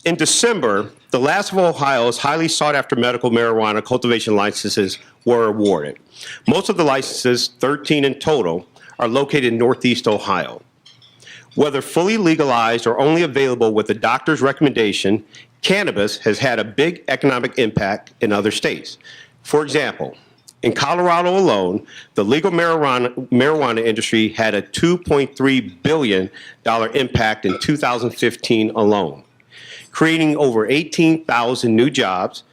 In December, the last of Ohio's highly sought-after medical marijuana cultivation licenses were awarded. Most of the licenses, 13 in total, are located in Northeast Ohio. Whether fully legalized or only available with a doctor's recommendation, cannabis has had a big economic impact in other states. For example, in Colorado alone, the legal marijuana industry had a $2.3 billion impact in 2015 alone, creating over 18,000 new jobs.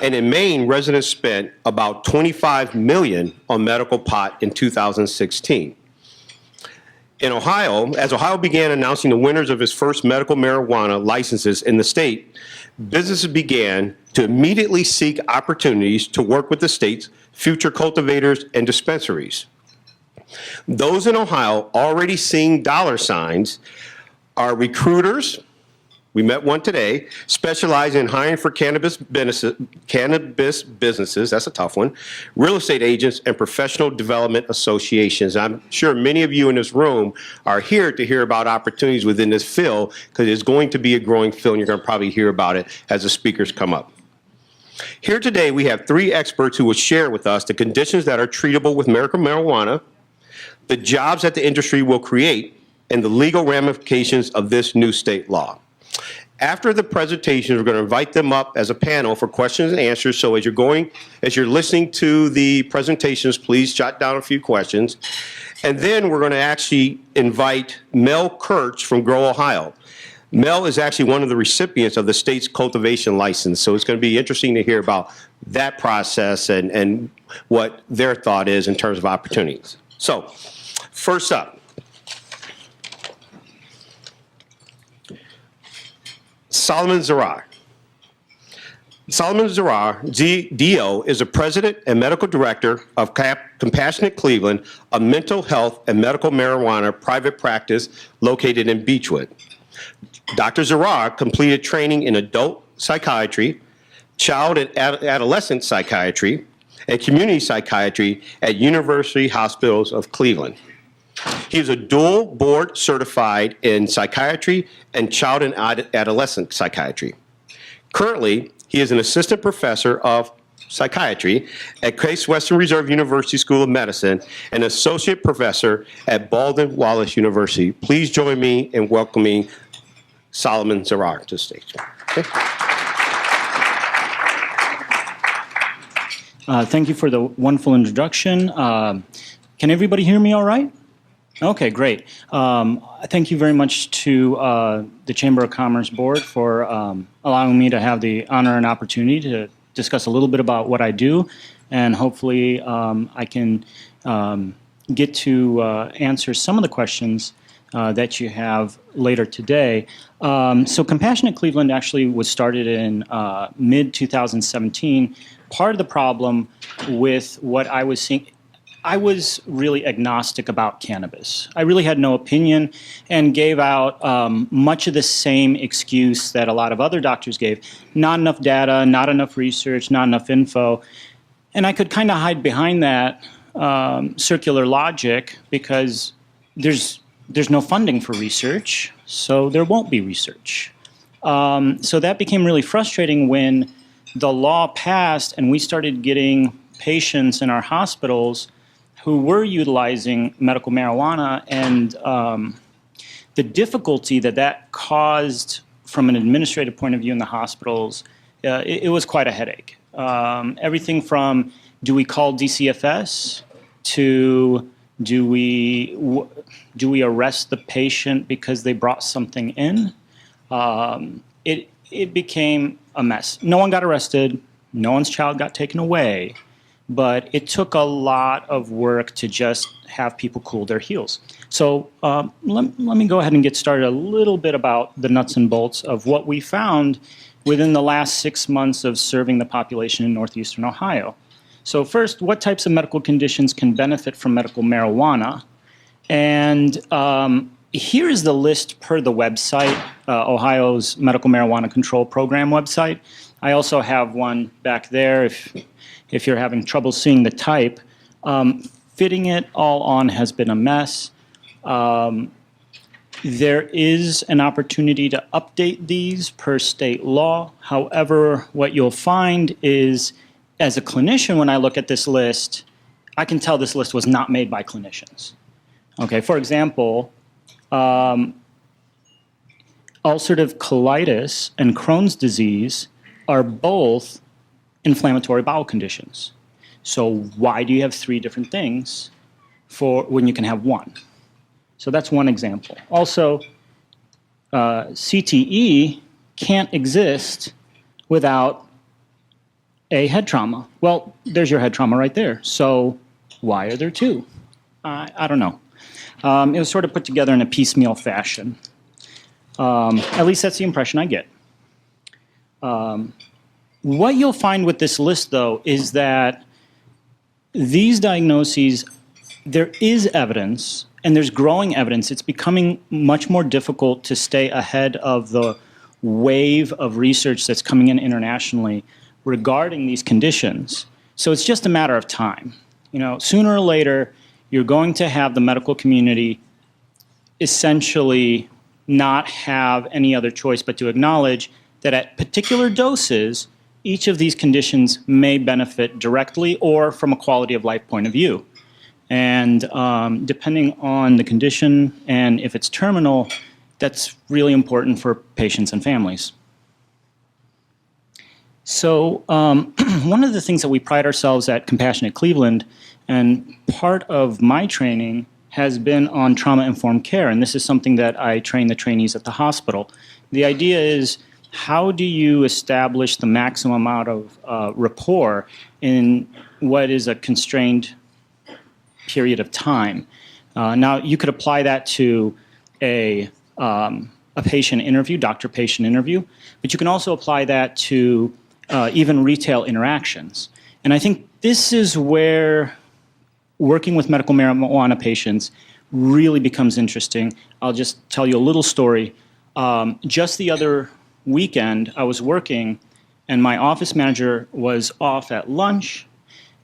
And in Maine, residents spent about $25 million on medical pot in 2016. In Ohio, as Ohio began announcing the winners of its first medical marijuana licenses in the state, businesses began to immediately seek opportunities to work with the state's future cultivators and dispensaries. Those in Ohio already seeing dollar signs are recruiters. We met one today, specializing in hiring for cannabis businesses, that's a tough one, real estate agents, and professional development associations. I'm sure many of you in this room are here to hear about opportunities within this field, because it's going to be a growing field, and you're going to probably hear about it as the speakers come up. Here today, we have 3 experts who will share with us the conditions that are treatable with medical marijuana, the jobs that the industry will create, and the legal ramifications of this new state law. After the presentations, we're going to invite them up as a panel for questions and answers. So as you're listening to the presentations, please jot down a few questions. And then we're going to actually invite Mel KURTZ from GrowOhio. Mel is actually one of the recipients of the state's cultivation license. So it's going to be interesting to hear about that process and what their thought is in terms of opportunities. So first up, Solomon ZARAA. Solomon ZARAA, DO, is the president and medical director of Compassionate Cleveland, a mental health and medical marijuana private practice located in Beechwood. Dr. ZARAA completed training in adult psychiatry, child and adolescent psychiatry, and community psychiatry at University Hospitals of Cleveland. He is a dual board certified in psychiatry and child and adolescent psychiatry. Currently, he is an assistant professor of psychiatry at Case Western Reserve University School of Medicine and associate professor at Baldwin Wallace University. Please join me in welcoming Solomon ZARAA to the stage. Okay. Thank you for the wonderful introduction. Can everybody hear me all right? Okay, great. Thank you very much to the Chamber of Commerce Board for allowing me to have the honor and opportunity to discuss a little bit about what I do, and hopefully I can get to answer some of the questions that you have later today. So Compassionate Cleveland actually was started in mid-2017. Part of the problem with what I was seeing, I was really agnostic about cannabis. I really had no opinion and gave out much of the same excuse that a lot of other doctors gave. Not enough data, not enough research, not enough info. And I could kind of hide behind that circular logic because there's no funding for research, so there won't be research. So that became really frustrating when the law passed and we started getting patients in our hospitals who were utilizing medical marijuana, and the difficulty that caused from an administrative point of view in the hospitals, it was quite a headache. Everything from do we call DCFS to do we arrest the patient because they brought something in? It became a mess. No one got arrested. No one's child got taken away. But it took a lot of work to just have people cool their heels. So let me go ahead and get started a little bit about the nuts and bolts of what we found within the last 6 months of serving the population in northeastern Ohio. So first, what types of medical conditions can benefit from medical marijuana? And here is the list per the website, Ohio's Medical Marijuana Control Program website. I also have one back there if you're having trouble seeing the type. Fitting it all on has been a mess. There is an opportunity to update these per state law. However, what you'll find is, as a clinician, when I look at this list, I can tell this list was not made by clinicians. Okay, for example, ulcerative colitis and Crohn's disease are both inflammatory bowel conditions. So why do you have 3 different things for when you can have 1? So that's one example. Also, CTE can't exist without a head trauma. Well, there's your head trauma right there. So why are there 2? I don't know. It was sort of put together in a piecemeal fashion. At least that's the impression I get. What you'll find with this list, though, is that these diagnoses, there is evidence, and there's growing evidence. It's becoming much more difficult to stay ahead of the wave of research that's coming in internationally regarding these conditions. So it's just a matter of time. You know, sooner or later, you're going to have the medical community essentially not have any other choice but to acknowledge that at particular doses, each of these conditions may benefit directly or from a quality of life point of view. And depending on the condition and if it's terminal, that's really important for patients and families. So one of the things that we pride ourselves at Compassionate Cleveland, and part of my training has been on trauma-informed care, and this is something that I train the trainees at the hospital. The idea is, how do you establish the maximum amount of rapport in what is a constrained period of time? Now, you could apply that to a patient interview, doctor-patient interview, but you can also apply that to even retail interactions. And I think this is where working with medical marijuana patients really becomes interesting. I'll just tell you a little story. Just the other weekend, I was working, and my office manager was off at lunch,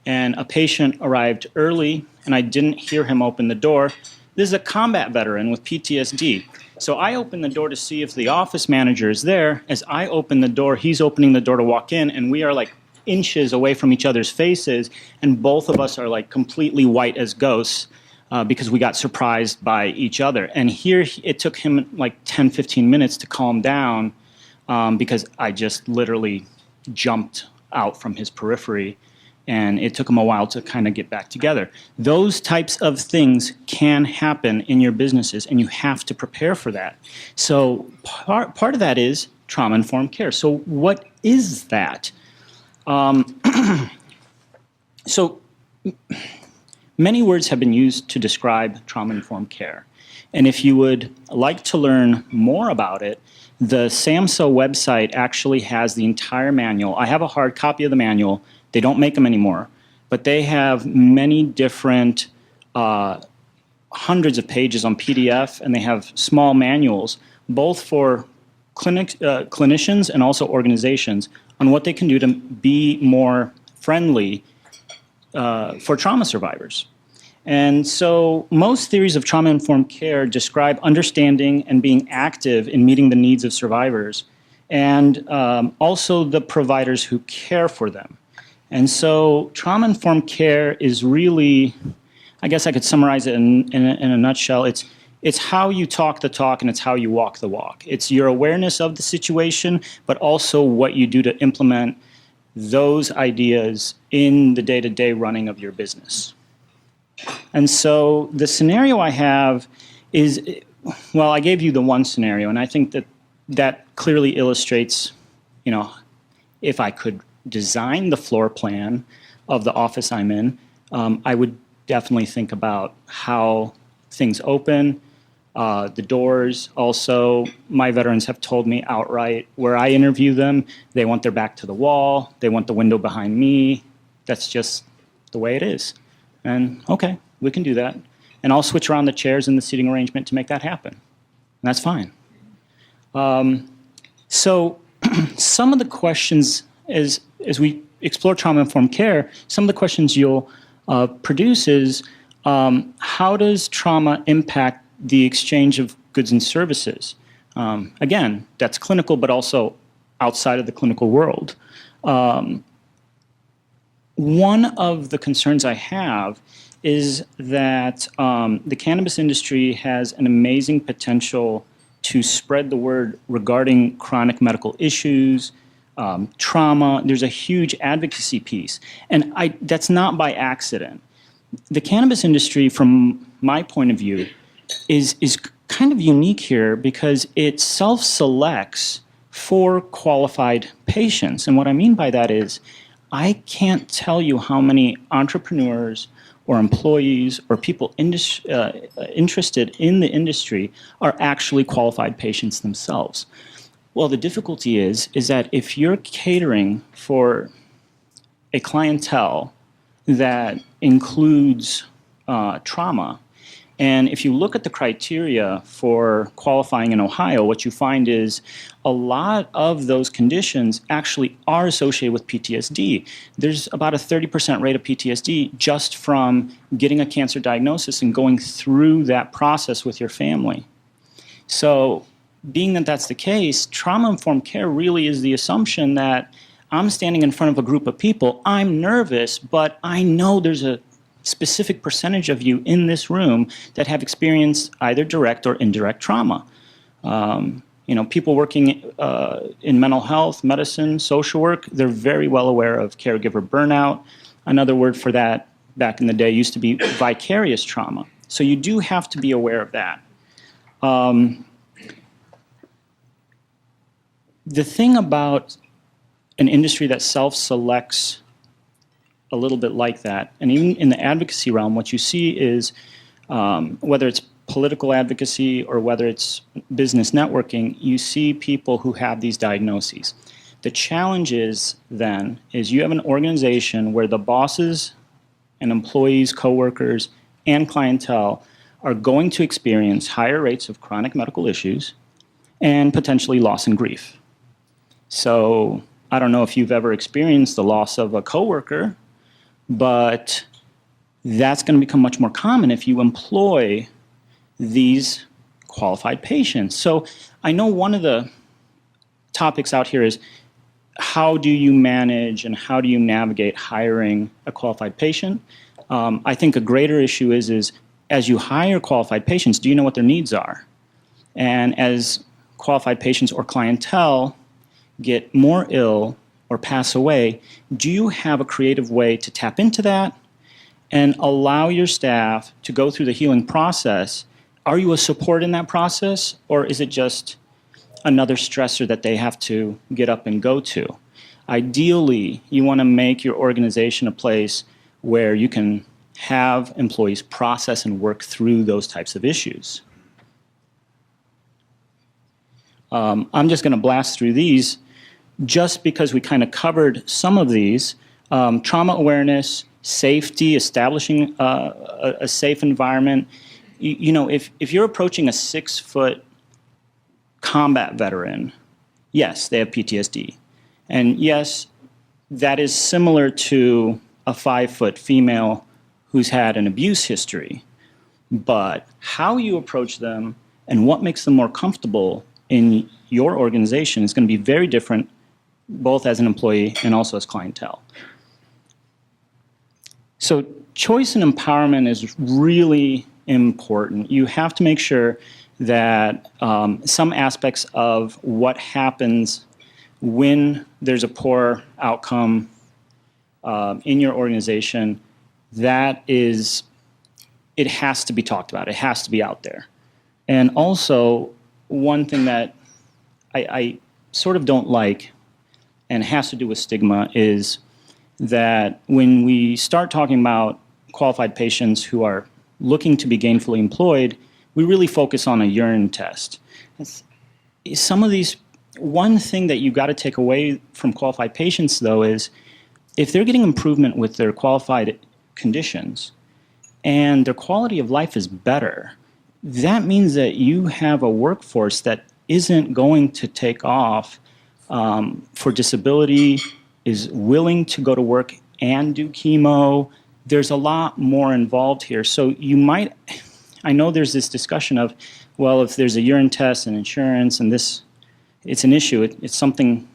and a patient arrived early, and I didn't hear him open the door. This is a combat veteran with PTSD. So I opened the door to see if the office manager is there. As I open the door, he's opening the door to walk in, and we are like inches away from each other's faces, and both of us are like completely white as ghosts because we got surprised by each other. And here it took him like 10, 15 minutes to calm down because I just literally jumped out from his periphery, and it took him a while to kind of get back together. Those types of things can happen in your businesses, and you have to prepare for that. So part of that is trauma-informed care. So what is that? So many words have been used to describe trauma-informed care. And if you would like to learn more about it, the SAMHSA website actually has the entire manual. I have a hard copy of the manual. They don't make them anymore, but they have many different hundreds of pages on PDF, and they have small manuals, both for clinicians and also organizations, on what they can do to be more friendly for trauma survivors. And so most theories of trauma-informed care describe understanding and being active in meeting the needs of survivors, and also the providers who care for them. And so trauma-informed care is really, I guess I could summarize it in a nutshell. It's how you talk the talk, and it's how you walk the walk. It's your awareness of the situation, but also what you do to implement those ideas in the day-to-day running of your business. And so the scenario I have is, well, I gave you the one scenario, and I think that clearly illustrates, you know, if I could design the floor plan of the office I'm in, I would definitely think about how things open, the doors. Also, my veterans have told me outright, where I interview them, they want their back to the wall, they want the window behind me. That's just the way it is. And okay, we can do that. And I'll switch around the chairs and the seating arrangement to make that happen. And that's fine. So some of the questions, as we explore trauma-informed care, some of the questions you'll produce is, how does trauma impact the exchange of goods and services. Again, that's clinical, but also outside of the clinical world. One of the concerns I have is that the cannabis industry has an amazing potential to spread the word regarding chronic medical issues, trauma. There's a huge advocacy piece, and that's not by accident. The cannabis industry, from my point of view, is kind of unique here because it self-selects for qualified patients. And what I mean by that is I can't tell you how many entrepreneurs or employees or people interested in the industry are actually qualified patients themselves. Well, the difficulty is that if you're catering for a clientele that includes trauma, and if you look at the criteria for qualifying in Ohio, what you find is a lot of those conditions actually are associated with PTSD. There's about a 30% rate of PTSD just from getting a cancer diagnosis and going through that process with your family. So being that that's the case, trauma-informed care really is the assumption that I'm standing in front of a group of people, I'm nervous, but I know there's a specific percentage of you in this room that have experienced either direct or indirect trauma. People working in mental health, medicine, social work, they're very well aware of caregiver burnout. Another word for that back in the day used to be vicarious trauma. So you do have to be aware of that. The thing about an industry that self-selects a little bit like that, and even in the advocacy realm, what you see is whether it's political advocacy or whether it's business networking, you see people who have these diagnoses. The challenge is then is you have an organization where the bosses and employees, coworkers, and clientele are going to experience higher rates of chronic medical issues and potentially loss and grief. So I don't know if you've ever experienced the loss of a coworker, but that's going to become much more common if you employ these qualified patients. So I know one of the topics out here is how do you manage and how do you navigate hiring a qualified patient? I think a greater issue is as you hire qualified patients, do you know what their needs are? And as qualified patients or clientele get more ill or pass away, do you have a creative way to tap into that and allow your staff to go through the healing process? Are you a support in that process, or is it just another stressor that they have to get up and go to? Ideally, you want to make your organization a place where you can have employees process and work through those types of issues. I'm just going to blast through these just because we kind of covered some of these. Trauma awareness, safety, establishing a safe environment. If you're approaching a 6-foot combat veteran, yes, they have PTSD. And yes, that is similar to a 5-foot female who's had an abuse history. But how you approach them and what makes them more comfortable in your organization is going to be very different, both as an employee and also as clientele. So choice and empowerment is really important. You have to make sure that some aspects of what happens when there's a poor outcome in your organization, it has to be talked about. It has to be out there. And also, one thing that I sort of don't like, and has to do with stigma, is that when we start talking about qualified patients who are looking to be gainfully employed, we really focus on a urine test. Some of these, one thing that you've got to take away from qualified patients, though, is if they're getting improvement with their qualified conditions and their quality of life is better, that means that you have a workforce that isn't going to take off for disability, is willing to go to work and do chemo. There's a lot more involved here. So you might, I know there's this discussion of, well, if there's a urine test and insurance and this, it's an issue. It's something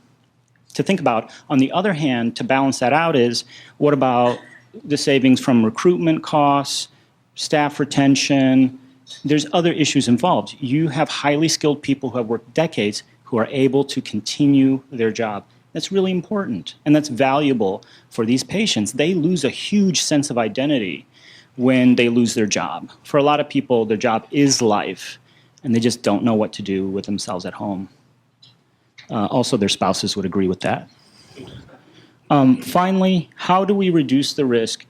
to think about. On the other hand, to balance that out is, what about the savings from recruitment costs, staff retention? There's other issues involved. You have highly skilled people who have worked decades who are able to continue their job. That's really important, and that's valuable for these patients. They lose a huge sense of identity when they lose their job. For a lot of people, their job is life, and they just don't know what to do with themselves at home. Also, their spouses would agree with that. Finally, how do we reduce the risk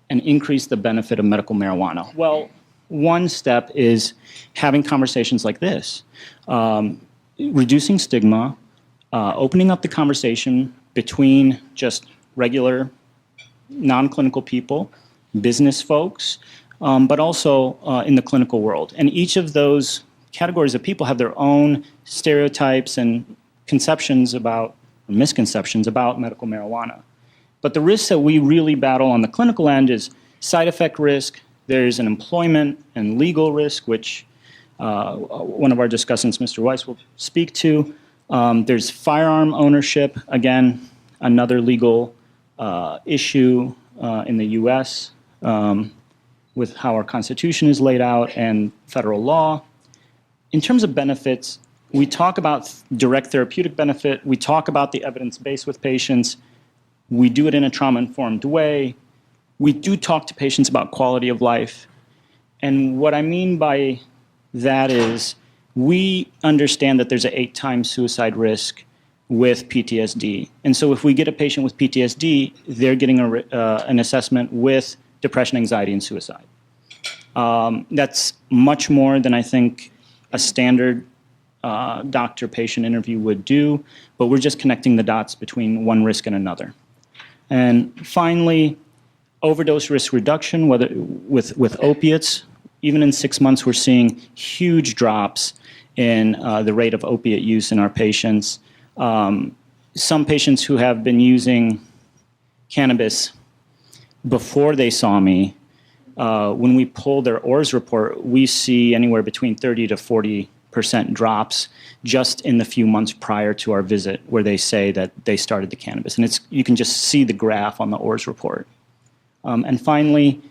and increase the benefit of medical marijuana? Well, one step is having conversations like this, reducing stigma, opening up the conversation between just regular non-clinical people, business folks, but also in the clinical world. And each of those categories of people have their own stereotypes and conceptions about, or misconceptions about medical marijuana. But the risks that we really battle on the clinical end is side effect risk. There's an employment and legal risk, which one of our discussants, Mr. Weiss, will speak to. There's firearm ownership, again, another legal issue in the U.S. With how our Constitution is laid out and federal law. In terms of benefits, we talk about direct therapeutic benefit. We talk about the evidence base with patients. We do it in a trauma-informed way. We do talk to patients about quality of life. And what I mean by that is we understand that there's an 8-time suicide risk with PTSD. And so if we get a patient with PTSD, they're getting an assessment with depression, anxiety, and suicide. That's much more than I think a standard doctor-patient interview would do, but we're just connecting the dots between one risk and another. And finally, overdose risk reduction, whether with opiates. Even in 6 months, we're seeing huge drops in the rate of opiate use in our patients. Some patients who have been using cannabis before they saw me, when we pull their ORS report, we see anywhere between 30 to 40% drops just in the few months prior to our visit, where they say that they started the cannabis. And you can just see the graph on the ORS report. And finally,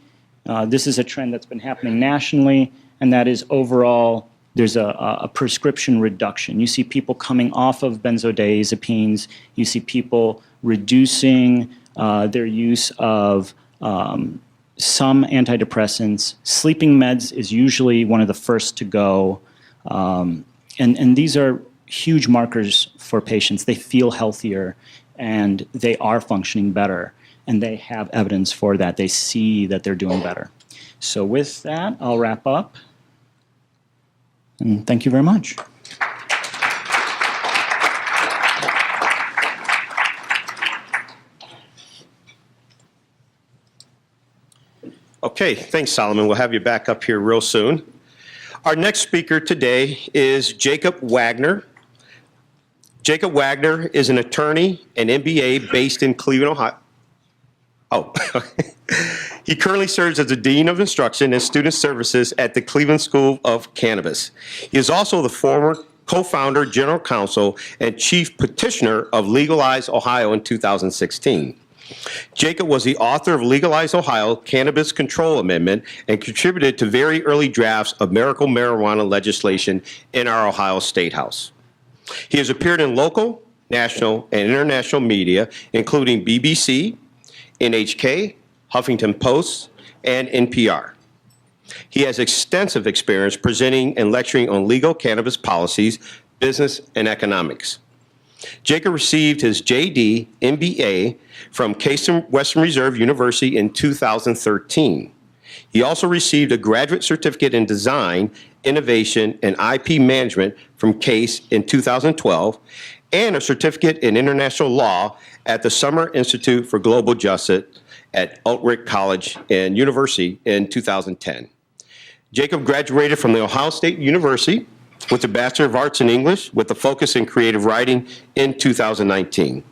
this is a trend that's been happening nationally, and that is overall there's a prescription reduction. You see people coming off of benzodiazepines. You see people reducing their use of some antidepressants. Sleeping meds is usually one of the first to go. And these are huge markers for patients. They feel healthier, and they are functioning better. And they have evidence for that. They see that they're doing better. So with that, I'll wrap up. And thank you very much. Okay, thanks, Solomon. We'll have you back up here real soon. Our next speaker today is Jacob Wagner. Jacob Wagner is an attorney and MBA based in Cleveland, Ohio. Oh, he currently serves as the Dean of Instruction and Student Services at the Cleveland School of Cannabis. He is also the former co-founder, general counsel, and chief petitioner of Legalize Ohio in 2016. Jacob was the author of Legalize Ohio Cannabis Control Amendment and contributed to very early drafts of medical marijuana legislation in our Ohio State House. He has appeared in local, national, and international media, including BBC, NHK, Huffington Post, and NPR. He has extensive experience presenting and lecturing on legal cannabis policies, business, and economics. Jacob received his JD MBA from Case Western Reserve University in 2013. He also received a graduate certificate in design, innovation, and IP management from Case in 2012, and a certificate in international law at the Summer Institute for Global Justice at Ulrich College and University in 2010. Jacob graduated from the Ohio State University with a Bachelor of Arts in English with a focus in creative writing in 2019.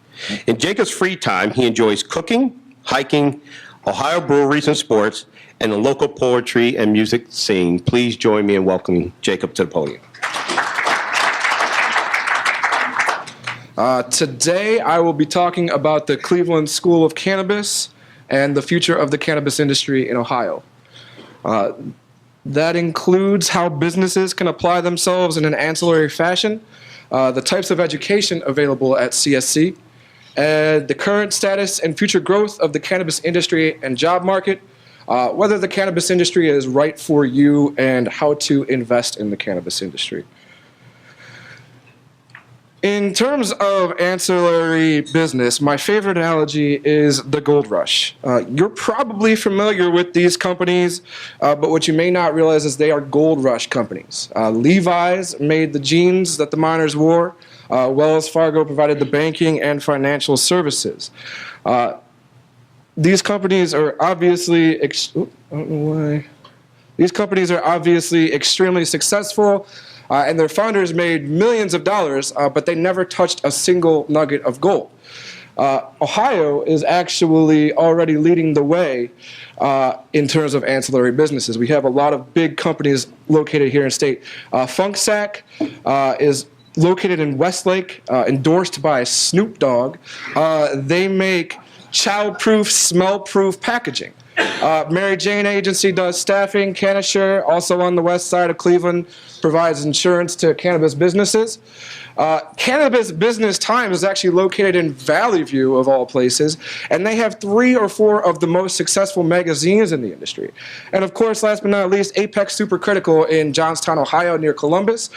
In Jacob's free time, he enjoys cooking, hiking, Ohio breweries and sports, and the local poetry and music scene. Please join me in welcoming Jacob to the podium. Today, I will be talking about the Cleveland School of Cannabis and the future of the cannabis industry in Ohio. That includes how businesses can apply themselves in an ancillary fashion, the types of education available at CSC, and the current status and future growth of the cannabis industry and job market, whether the cannabis industry is right for you, and how to invest in the cannabis industry. In terms of ancillary business, my favorite analogy is the gold rush. You're probably familiar with these companies, but what you may not realize is they are gold rush companies. Levi's made the jeans that the miners wore. Wells Fargo provided the banking and financial services. These companies are obviously, extremely successful. And their founders made millions of dollars, but they never touched a single nugget of gold. Ohio is actually already leading the way in terms of ancillary businesses. We have a lot of big companies located here in state. Funk Sack is located in Westlake, endorsed by Snoop Dogg. They make child-proof, smell-proof packaging. Mary Jane Agency does staffing. Canasure, also on the west side of Cleveland, provides insurance to cannabis businesses. Cannabis Business Times is actually located in Valley View, of all places, and they have 3 or 4 of the most successful magazines in the industry. And of course, last but not least, Apex Supercritical in Johnstown, Ohio, near Columbus.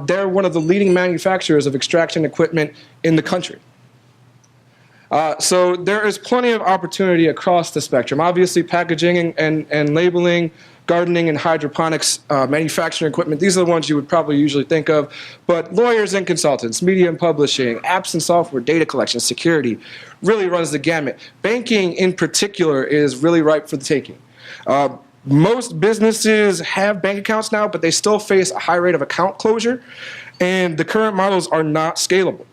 They're one of the leading manufacturers of extraction equipment in the country. So there is plenty of opportunity across the spectrum. Obviously, packaging and labeling, gardening and hydroponics, manufacturing equipment, these are the ones you would probably usually think of. But lawyers and consultants, media and publishing, apps and software, data collection, security, really runs the gamut. Banking in particular is really ripe for the taking. Most businesses have bank accounts now, but they still face a high rate of account closure, and the current models are not scalable.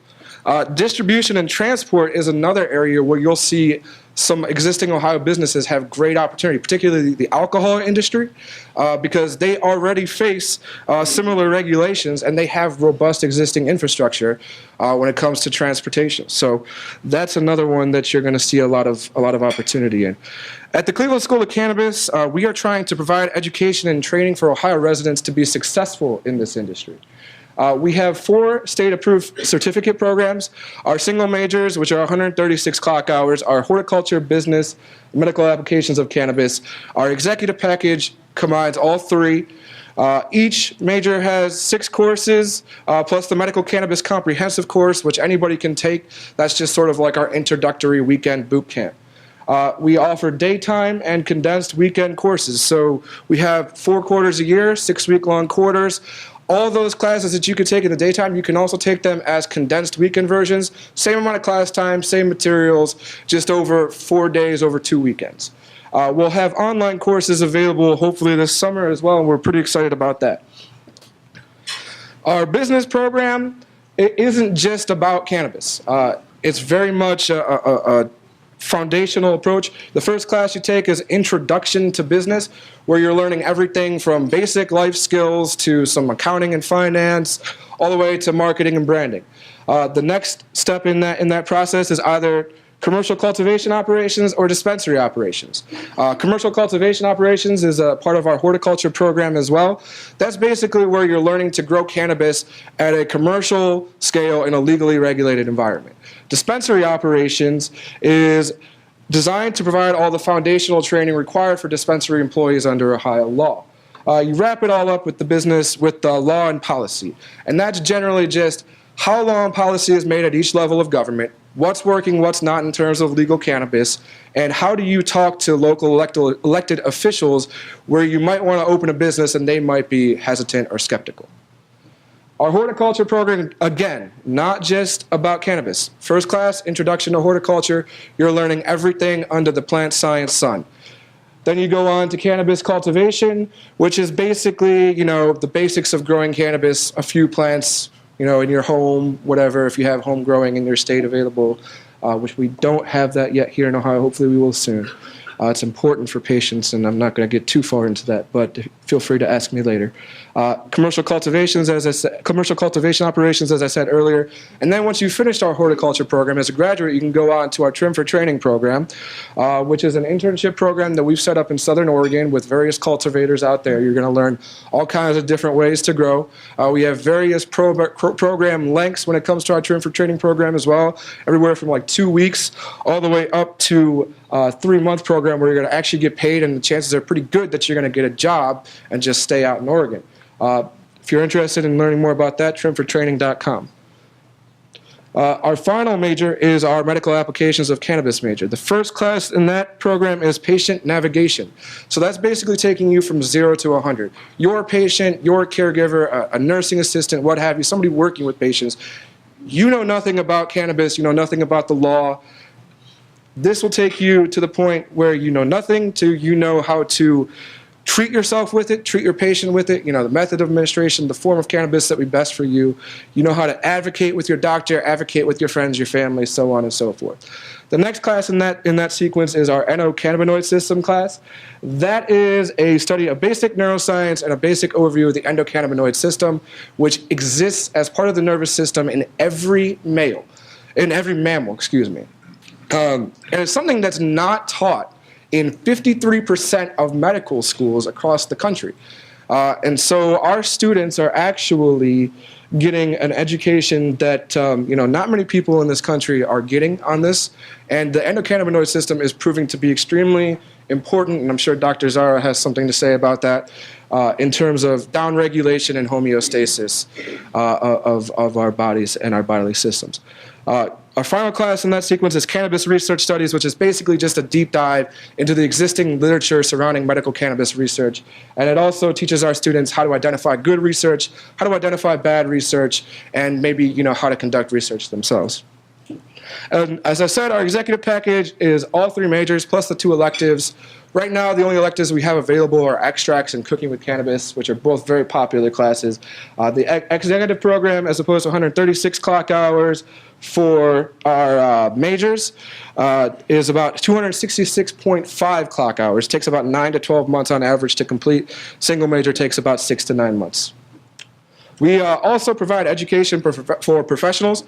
Distribution and transport is another area where you'll see some existing Ohio businesses have great opportunity, particularly the alcohol industry, because they already face similar regulations and they have robust existing infrastructure when it comes to transportation. So that's another one that you're going to see a lot of opportunity in. At the Cleveland School of Cannabis, we are trying to provide education and training for Ohio residents to be successful in this industry. We have 4 state-approved certificate programs. Our single majors, which are 136 clock hours, our horticulture, business, medical applications of cannabis. Our executive package combines all 3. Each major has 6 courses, plus the medical cannabis comprehensive course, which anybody can take. That's just sort of like our introductory weekend boot camp. We offer daytime and condensed weekend courses. So we have 4 quarters a year, 6-week-long quarters. All those classes that you could take in the daytime, you can also take them as condensed weekend versions. Same amount of class time, same materials, just over 4 days over 2 weekends. We'll have online courses available hopefully this summer as well, and we're pretty excited about that. Our business program, it isn't just about cannabis. It's very much a foundational approach. The first class you take is Introduction to Business, where you're learning everything from basic life skills to some accounting and finance, all the way to marketing and branding. The next step in that process is either commercial cultivation operations or dispensary operations. Commercial cultivation operations is a part of our horticulture program as well. That's basically where you're learning to grow cannabis at a commercial scale in a legally regulated environment. Dispensary operations is designed to provide all the foundational training required for dispensary employees under Ohio law. You wrap it all up with the business, with the law and policy. And that's generally just how law and policy is made at each level of government, what's working, what's not in terms of legal cannabis, and how do you talk to local elected officials where you might want to open a business and they might be hesitant or skeptical. Our horticulture program, again, not just about cannabis. First class, Introduction to Horticulture, you're learning everything under the plant science sun. Then you go on to cannabis cultivation, which is basically, the basics of growing cannabis, a few plants, in your home, whatever, if you have home growing in your state available, which we don't have that yet here in Ohio. Hopefully we will soon. It's important for patients, and I'm not going to get too far into that, but feel free to ask me later. Commercial cultivation operations, as I said earlier. And then once you've finished our horticulture program as a graduate, you can go on to our Trim for Training program, which is an internship program that we've set up in Southern Oregon with various cultivators out there. You're going to learn all kinds of different ways to grow. We have various program lengths when it comes to our Trim for Training program as well, everywhere from like 2 weeks all the way up to a 3-month program where you're going to actually get paid, and the chances are pretty good that you're going to get a job and just stay out in Oregon. If you're interested in learning more about that, trimfortraining.com. Our final major is our medical applications of cannabis major. The first class in that program is patient navigation. So that's basically taking you from 0 to 100. Your patient, your caregiver, a nursing assistant, what have you, somebody working with patients. You know nothing about cannabis, you know nothing about the law. This will take you to the point where you know nothing to you know how to treat yourself with it, treat your patient with it, you know, the method of administration, the form of cannabis that would be best for you. You know how to advocate with your doctor, advocate with your friends, your family, so on and so forth. The next class in that sequence is our endocannabinoid system class. That is a study of basic neuroscience and a basic overview of the endocannabinoid system, which exists as part of the nervous system in every mammal, and it's something that's not taught in 53% of medical schools across the country. And so our students are actually getting an education that not many people in this country are getting on this. And the endocannabinoid system is proving to be extremely important, and I'm sure Dr. ZARAA has something to say about that in terms of downregulation and homeostasis of our bodies and our bodily systems. Our final class in that sequence is Cannabis Research Studies, which is basically just a deep dive into the existing literature surrounding medical cannabis research. And it also teaches our students how to identify good research, how to identify bad research, and maybe how to conduct research themselves. And as I said, our executive package is all 3 majors plus the 2 electives. Right now, the only electives we have available are extracts and cooking with cannabis, which are both very popular classes. The executive program, as opposed to 136 clock hours for our majors, is about 266.5 clock hours. Takes about 9 to 12 months on average to complete. Single major takes about 6 to 9 months. We also provide education for professionals.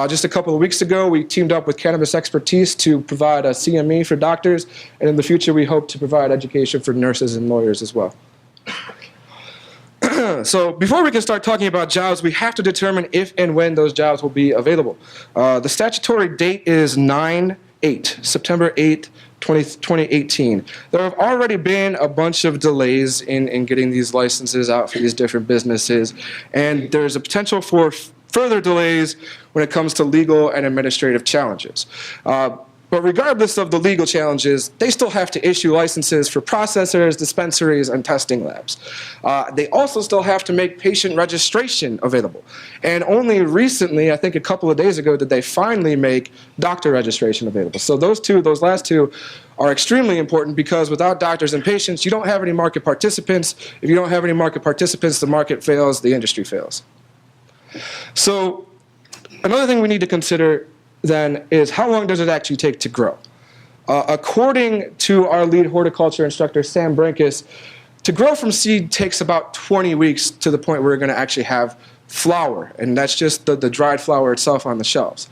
Just a couple of weeks ago, we teamed up with Cannabis Expertise to provide a CME for doctors, and in the future, we hope to provide education for nurses and lawyers as well. So before we can start talking about jobs, we have to determine if and when those jobs will be available. The statutory date is September 8th, 2018. There have already been a bunch of delays in getting these licenses out for these different businesses, and there's a potential for further delays when it comes to legal and administrative challenges. But regardless of the legal challenges, they still have to issue licenses for processors, dispensaries, and testing labs. They also still have to make patient registration available. And only recently, I think a couple of days ago, did they finally make doctor registration available. So those last two, are extremely important because without doctors and patients, you don't have any market participants. If you don't have any market participants, the market fails, the industry fails. So another thing we need to consider then is how long does it actually take to grow? According to our lead horticulture instructor, Sam Brinkus, to grow from seed takes about 20 weeks to the point where we're going to actually have flower, and that's just the dried flower itself on the shelves.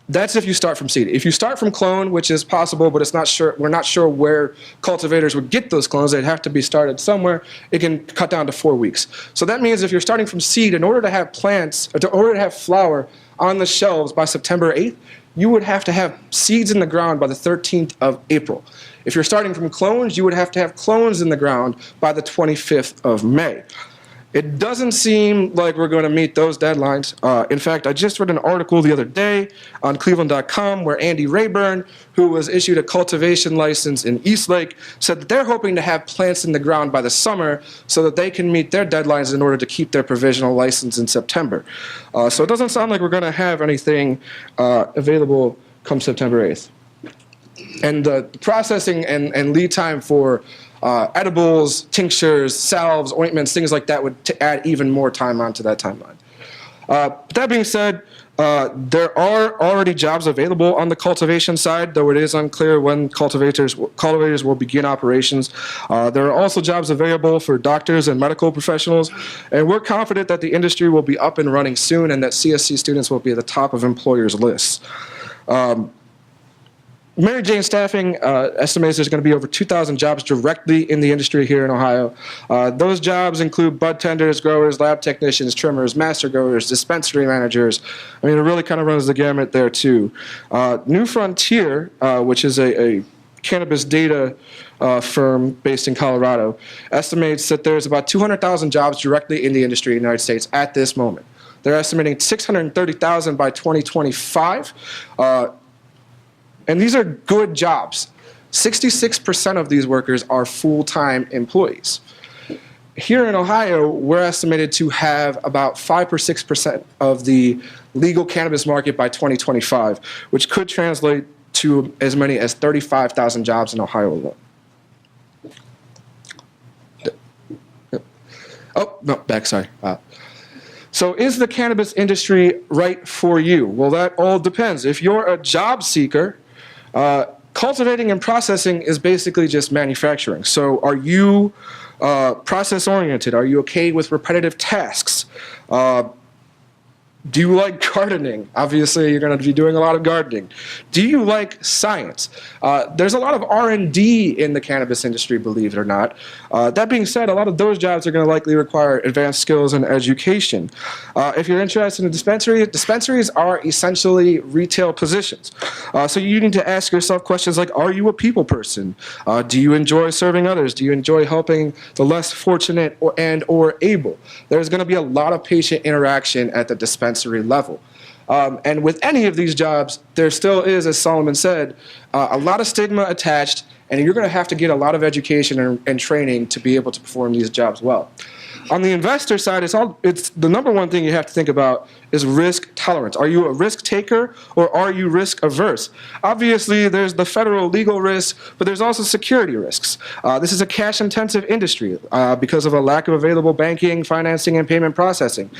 That's if you start from seed. If you start from clone, which is possible, but we're not sure where cultivators would get those clones, they'd have to be started somewhere, it can cut down to 4 weeks. So that means if you're starting from seed, in order to have plants, or in order to have flower on the shelves by September 8th, you would have to have seeds in the ground by the 13th of April. If you're starting from clones, you would have to have clones in the ground by the 25th of May. It doesn't seem like we're going to meet those deadlines. In fact, I just read an article the other day on Cleveland.com where Andy Rayburn, who was issued a cultivation license in Eastlake, said that they're hoping to have plants in the ground by the summer so that they can meet their deadlines in order to keep their provisional license in September. So it doesn't sound like we're going to have anything available come September 8th. And the processing and lead time for edibles, tinctures, salves, ointments, things like that would add even more time onto that timeline. That being said, there are already jobs available on the cultivation side, though it is unclear when cultivators will begin operations. There are also jobs available for doctors and medical professionals, and we're confident that the industry will be up and running soon and that CSC students will be at the top of employers' lists. Mary Jane Staffing estimates there's going to be over 2,000 jobs directly in the industry here in Ohio. Those jobs include bud tenders, growers, lab technicians, trimmers, master growers, dispensary managers. I mean, it really kind of runs the gamut there, too. New Frontier, which is a cannabis data firm based in Colorado, estimates that there's about 200,000 jobs directly in the industry in the United States at this moment. They're estimating 630,000 by 2025. And these are good jobs. 66% of these workers are full-time employees. Here in Ohio, we're estimated to have about 5 or 6% of the legal cannabis market by 2025, which could translate to as many as 35,000 jobs in Ohio alone. Oh, no, back, sorry. So is the cannabis industry right for you? Well, that all depends. If you're a job seeker, cultivating and processing is basically just manufacturing. So are you process-oriented? Are you okay with repetitive tasks? Do you like gardening? Obviously, you're going to be doing a lot of gardening. Do you like science? There's a lot of R&D in the cannabis industry, believe it or not. That being said, a lot of those jobs are going to likely require advanced skills and education. If you're interested in dispensaries are essentially retail positions. So you need to ask yourself questions like, are you a people person? Do you enjoy serving others? Do you enjoy helping the less fortunate or able? There's going to be a lot of patient interaction at the dispensary level. And with any of these jobs, there still is, as Solomon said, a lot of stigma attached, and you're going to have to get a lot of education and training to be able to perform these jobs well. On the investor side, it's the number one thing you have to think about is risk tolerance. Are you a risk taker or are you risk averse? Obviously, there's the federal legal risk, but there's also security risks. This is a cash intensive industry because of a lack of available banking, financing, and payment processing.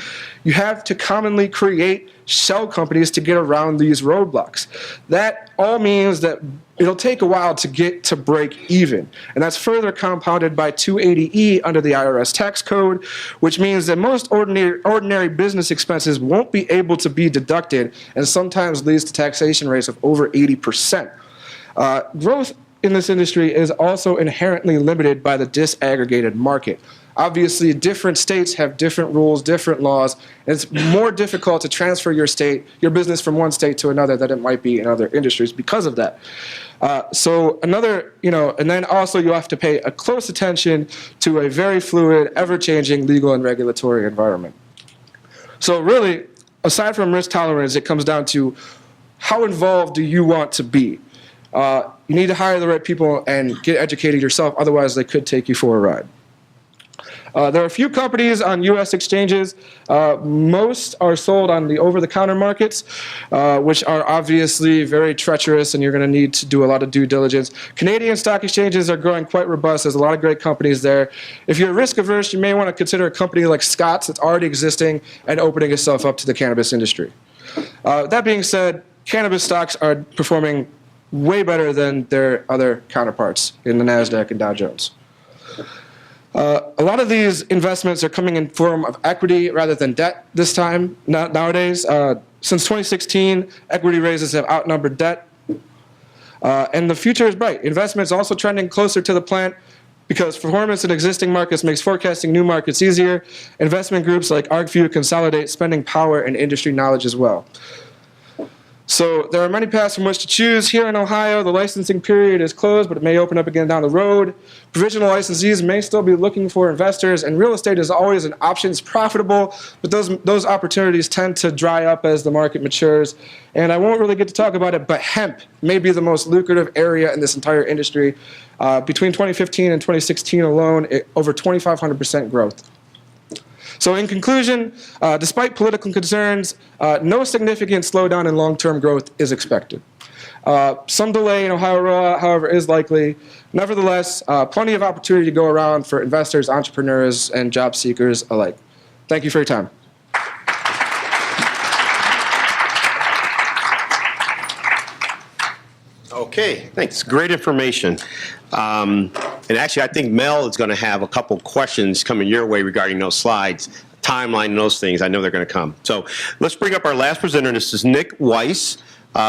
You have to commonly create shell companies to get around these roadblocks. That all means that it'll take a while to get to break even. And that's further compounded by 280E under the IRS tax code, which means that most ordinary business expenses won't be able to be deducted and sometimes leads to taxation rates of over 80%. Growth in this industry is also inherently limited by the disaggregated market. Obviously, different states have different rules, different laws, and it's more difficult to transfer your business from one state to another than it might be in other industries because of that. And then also you have to pay a close attention to a very fluid, ever-changing legal and regulatory environment. So really, aside from risk tolerance, it comes down to how involved do you want to be? You need to hire the right people and get educated yourself, otherwise they could take you for a ride. There are a few companies on U.S. exchanges. Most are sold on the over-the-counter markets, which are obviously very treacherous, and you're going to need to do a lot of due diligence. Canadian stock exchanges are growing quite robust. There's a lot of great companies there. If you're risk-averse, you may want to consider a company like Scott's that's already existing and opening itself up to the cannabis industry. That being said, cannabis stocks are performing way better than their other counterparts in the NASDAQ and Dow Jones. A lot of these investments are coming in form of equity rather than debt this time, nowadays. Since 2016, equity raises have outnumbered debt. And the future is bright. Investment is also trending closer to the plant because performance in existing markets makes forecasting new markets easier. Investment groups like ArcView consolidate spending power and industry knowledge as well. So there are many paths from which to choose. Here in Ohio, the licensing period is closed, but it may open up again down the road. Provisional licensees may still be looking for investors, and real estate is always an option. It's profitable, but those opportunities tend to dry up as the market matures. And I won't really get to talk about it, but hemp may be the most lucrative area in this entire industry. Between 2015 and 2016 alone, over 2,500% growth. So in conclusion, despite political concerns, no significant slowdown in long-term growth is expected. Some delay in Ohio rollout, however, is likely. Nevertheless, plenty of opportunity to go around for investors, entrepreneurs, and job seekers alike. Thank you for your time. Okay, thanks. Great information. And actually, I think Mel is going to have a couple questions coming your way regarding those slides, timeline and those things. I know they're going to come. So let's bring up our last presenter. This is Nick Weiss.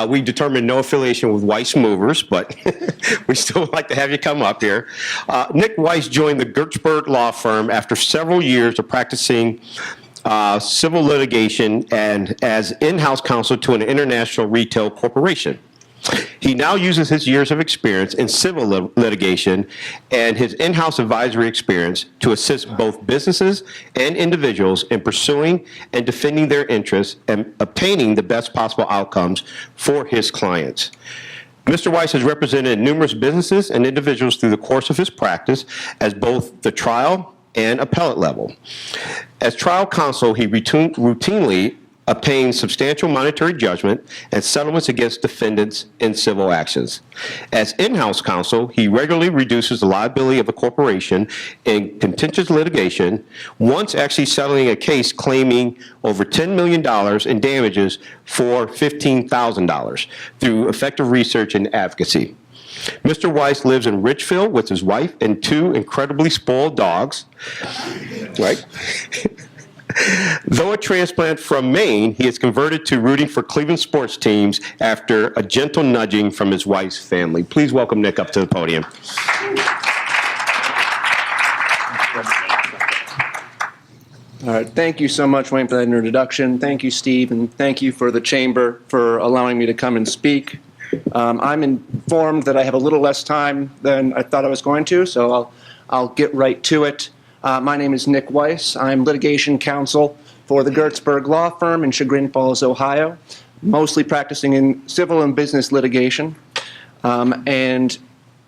We determined no affiliation with Weiss Movers, but we still like to have you come up here. Nick Weiss joined the Gertsburg law firm after several years of practicing civil litigation and as in-house counsel to an international retail corporation. He now uses his years of experience in civil litigation and his in-house advisory experience to assist both businesses and individuals in pursuing and defending their interests and obtaining the best possible outcomes for his clients. Mr. Weiss has represented numerous businesses and individuals through the course of his practice as both the trial and appellate level. As trial counsel, he routinely obtains substantial monetary judgment and settlements against defendants in civil actions. As in-house counsel, he regularly reduces the liability of a corporation in contentious litigation, once actually settling a case claiming over $10 million in damages for $15,000 through effective research and advocacy. Mr. Weiss lives in Richfield with his wife and two incredibly spoiled dogs, right? Though a transplant from Maine, he is converted to rooting for Cleveland sports teams after a gentle nudging from his wife's family. Please welcome Nick up to the podium. All right, thank you so much, Wayne, for that introduction. Thank you, Steve, and thank you for the Chamber for allowing me to come and speak. I'm informed that I have a little less time than I thought I was going to, so I'll get right to it. My name is Nick Weiss. I'm litigation counsel for the Gertsburg law firm in Chagrin Falls, Ohio, mostly practicing in civil and business litigation. And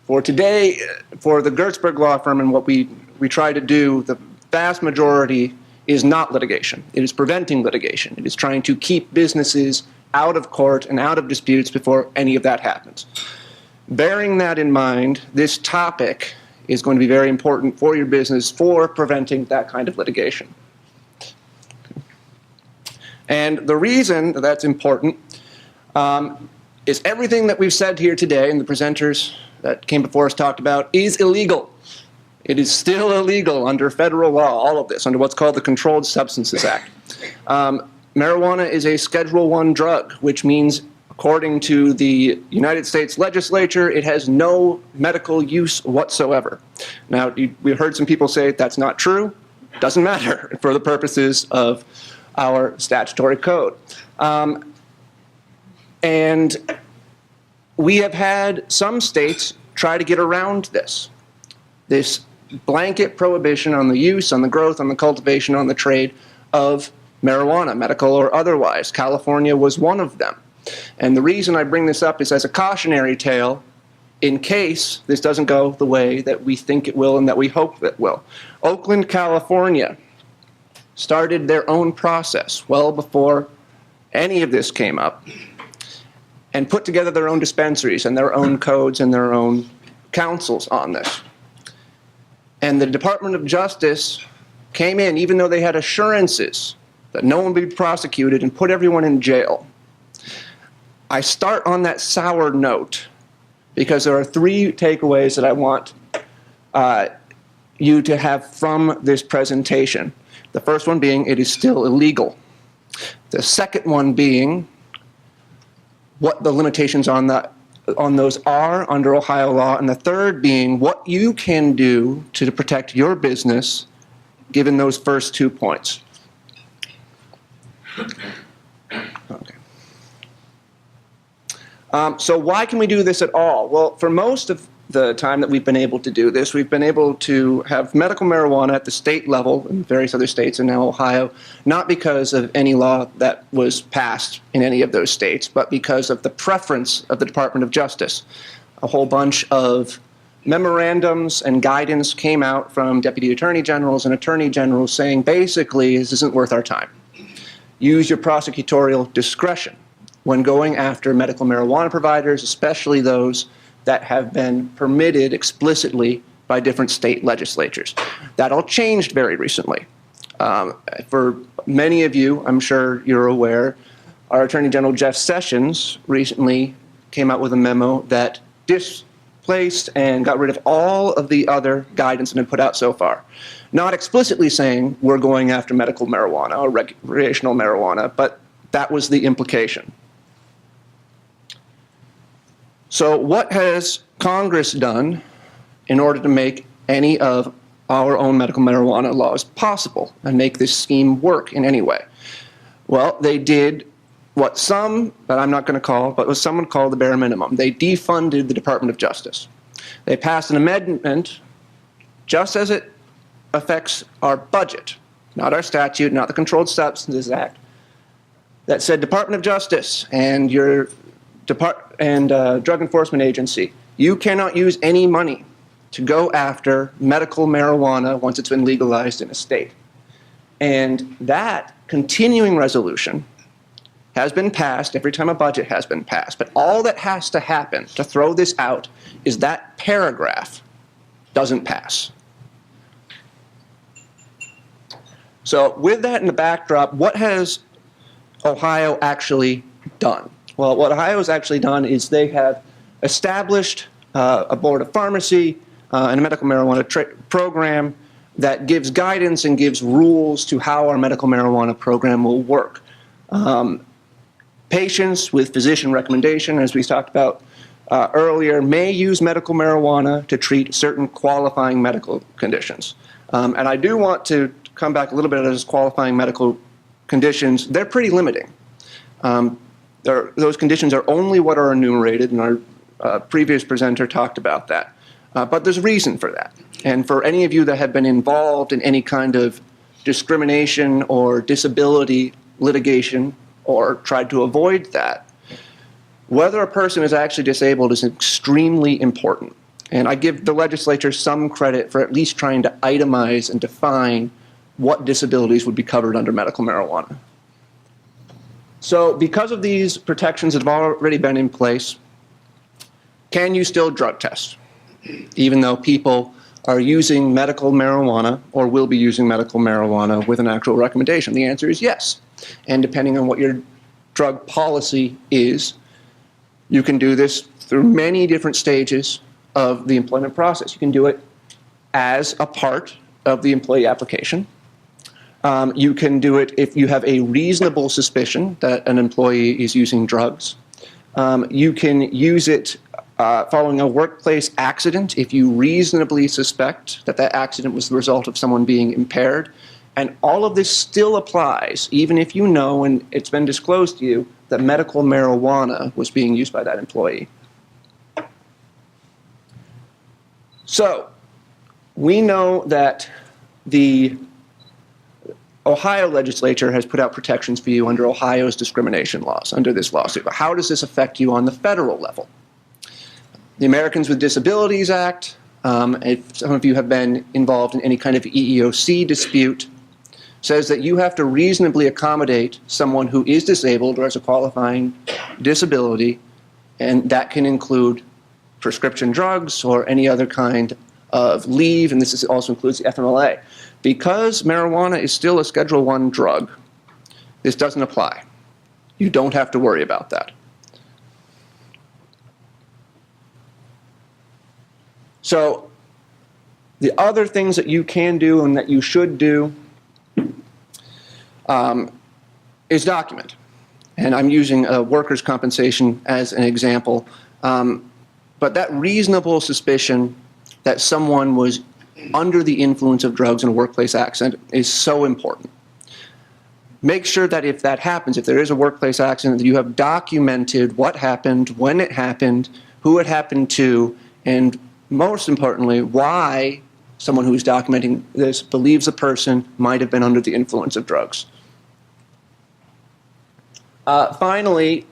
for today, for the Gertsburg law firm and what we try to do, the vast majority is not litigation. It is preventing litigation. It is trying to keep businesses out of court and out of disputes before any of that happens. Bearing that in mind, this topic is going to be very important for your business for preventing that kind of litigation. And the reason that that's important is everything that we've said here today and the presenters that came before us talked about is illegal. It is still illegal under federal law, all of this, under what's called the Controlled Substances Act. Marijuana is a Schedule I drug, which means according to the United States legislature, it has no medical use whatsoever. Now, we heard some people say that's not true. Doesn't matter for the purposes of our statutory code. And we have had some states try to get around this blanket prohibition on the use, on the growth, on the cultivation, on the trade of marijuana, medical or otherwise. California was one of them. And the reason I bring this up is as a cautionary tale in case this doesn't go the way that we think it will and that we hope it will. Oakland, California started their own process well before any of this came up and put together their own dispensaries and their own codes and their own councils on this. And the Department of Justice came in, even though they had assurances that no one would be prosecuted, and put everyone in jail. I start on that sour note because there are three takeaways that I want you to have from this presentation. The first one being it is still illegal. The second one being what the limitations on those are under Ohio law, and the third being what you can do to protect your business given those first 2 points. Okay. So why can we do this at all? Well, for most of the time that we've been able to do this, we've been able to have medical marijuana at the state level in various other states and now Ohio, not because of any law that was passed in any of those states, but because of the preference of the Department of Justice. A whole bunch of memorandums and guidance came out from deputy attorney generals and attorney generals saying basically this isn't worth our time. Use your prosecutorial discretion when going after medical marijuana providers, especially those that have been permitted explicitly by different state legislatures. That all changed very recently. For many of you, I'm sure you're aware, our Attorney General Jeff Sessions recently came out with a memo that displaced and got rid of all of the other guidance that had been put out so far. Not explicitly saying we're going after medical marijuana or recreational marijuana, but that was the implication. So what has Congress done in order to make any of our own medical marijuana laws possible and make this scheme work in any way? Well, they did what some, that I'm not going to call, but what someone called the bare minimum. They defunded the Department of Justice. They passed an amendment just as it affects our budget, not our statute, not the Controlled Substances Act, that said Department of Justice and your Drug Enforcement Agency, you cannot use any money to go after medical marijuana once it's been legalized in a state. And that continuing resolution has been passed every time a budget has been passed. But all that has to happen to throw this out is that paragraph doesn't pass. So with that in the backdrop, what has Ohio actually done? Well, what Ohio has actually done is they have established a board of pharmacy and a medical marijuana program that gives guidance and gives rules to how our medical marijuana program will work. Patients with physician recommendation, as we talked about earlier, may use medical marijuana to treat certain qualifying medical conditions. And I do want to come back a little bit to those qualifying medical conditions. They're pretty limiting. Those conditions are only what are enumerated, and our previous presenter talked about that. But there's a reason for that. And for any of you that have been involved in any kind of discrimination or disability litigation or tried to avoid that, whether a person is actually disabled is extremely important. And I give the legislature some credit for at least trying to itemize and define what disabilities would be covered under medical marijuana. So because of these protections that have already been in place, can you still drug test? Even though people are using medical marijuana or will be using medical marijuana with an actual recommendation? The answer is yes. And depending on what your drug policy is, you can do this through many different stages of the employment process. You can do it as a part of the employee application. You can do it if you have a reasonable suspicion that an employee is using drugs. You can use it following a workplace accident if you reasonably suspect that that accident was the result of someone being impaired. And all of this still applies, even if you know and it's been disclosed to you that medical marijuana was being used by that employee. So we know that the Ohio legislature has put out protections for you under Ohio's discrimination laws, under this lawsuit. But how does this affect you on the federal level? The Americans with Disabilities Act, if some of you have been involved in any kind of EEOC dispute, says that you have to reasonably accommodate someone who is disabled or has a qualifying disability, and that can include prescription drugs or any other kind of leave, and this also includes the FMLA. Because marijuana is still a Schedule I drug, this doesn't apply. You don't have to worry about that. So the other things that you can do and that you should do is document. And I'm using workers' compensation as an example. But that reasonable suspicion that someone was under the influence of drugs in a workplace accident is so important. Make sure that if that happens, if there is a workplace accident, that you have documented what happened, when it happened, who it happened to, and most importantly, why someone who is documenting this believes the person might have been under the influence of drugs. Finally,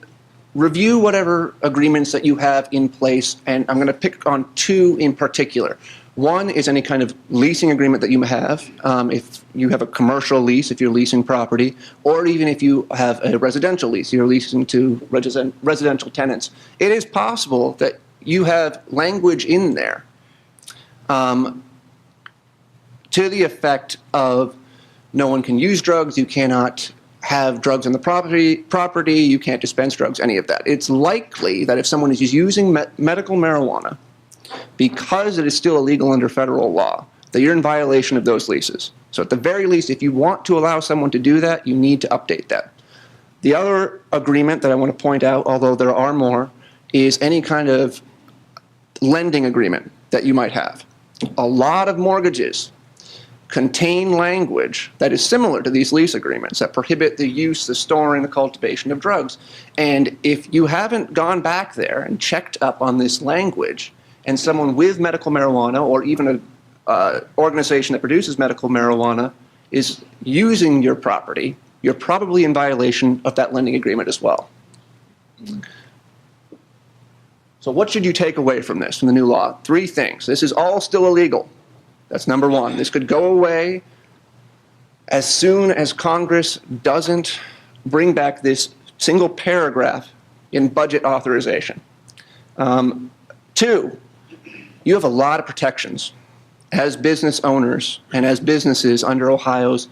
review whatever agreements that you have in place, and I'm going to pick on two in particular. One is any kind of leasing agreement that you have, if you have a commercial lease, if you're leasing property, or even if you have a residential lease, you're leasing to residential tenants. It is possible that you have language in there to the effect of no one can use drugs, you cannot have drugs on the property, you can't dispense drugs, any of that. It's likely that if someone is using medical marijuana because it is still illegal under federal law, that you're in violation of those leases. So at the very least, if you want to allow someone to do that, you need to update that. The other agreement that I want to point out, although there are more, is any kind of lending agreement that you might have. A lot of mortgages contain language that is similar to these lease agreements that prohibit the use, the storing, the cultivation of drugs. And if you haven't gone back there and checked up on this language, and someone with medical marijuana or even an organization that produces medical marijuana is using your property, you're probably in violation of that lending agreement as well. So what should you take away from this, from the new law? 3 things. This is all still illegal. That's number 1. This could go away as soon as Congress doesn't bring back this single paragraph in budget authorization. 2, you have a lot of protections as business owners and as businesses under Ohio's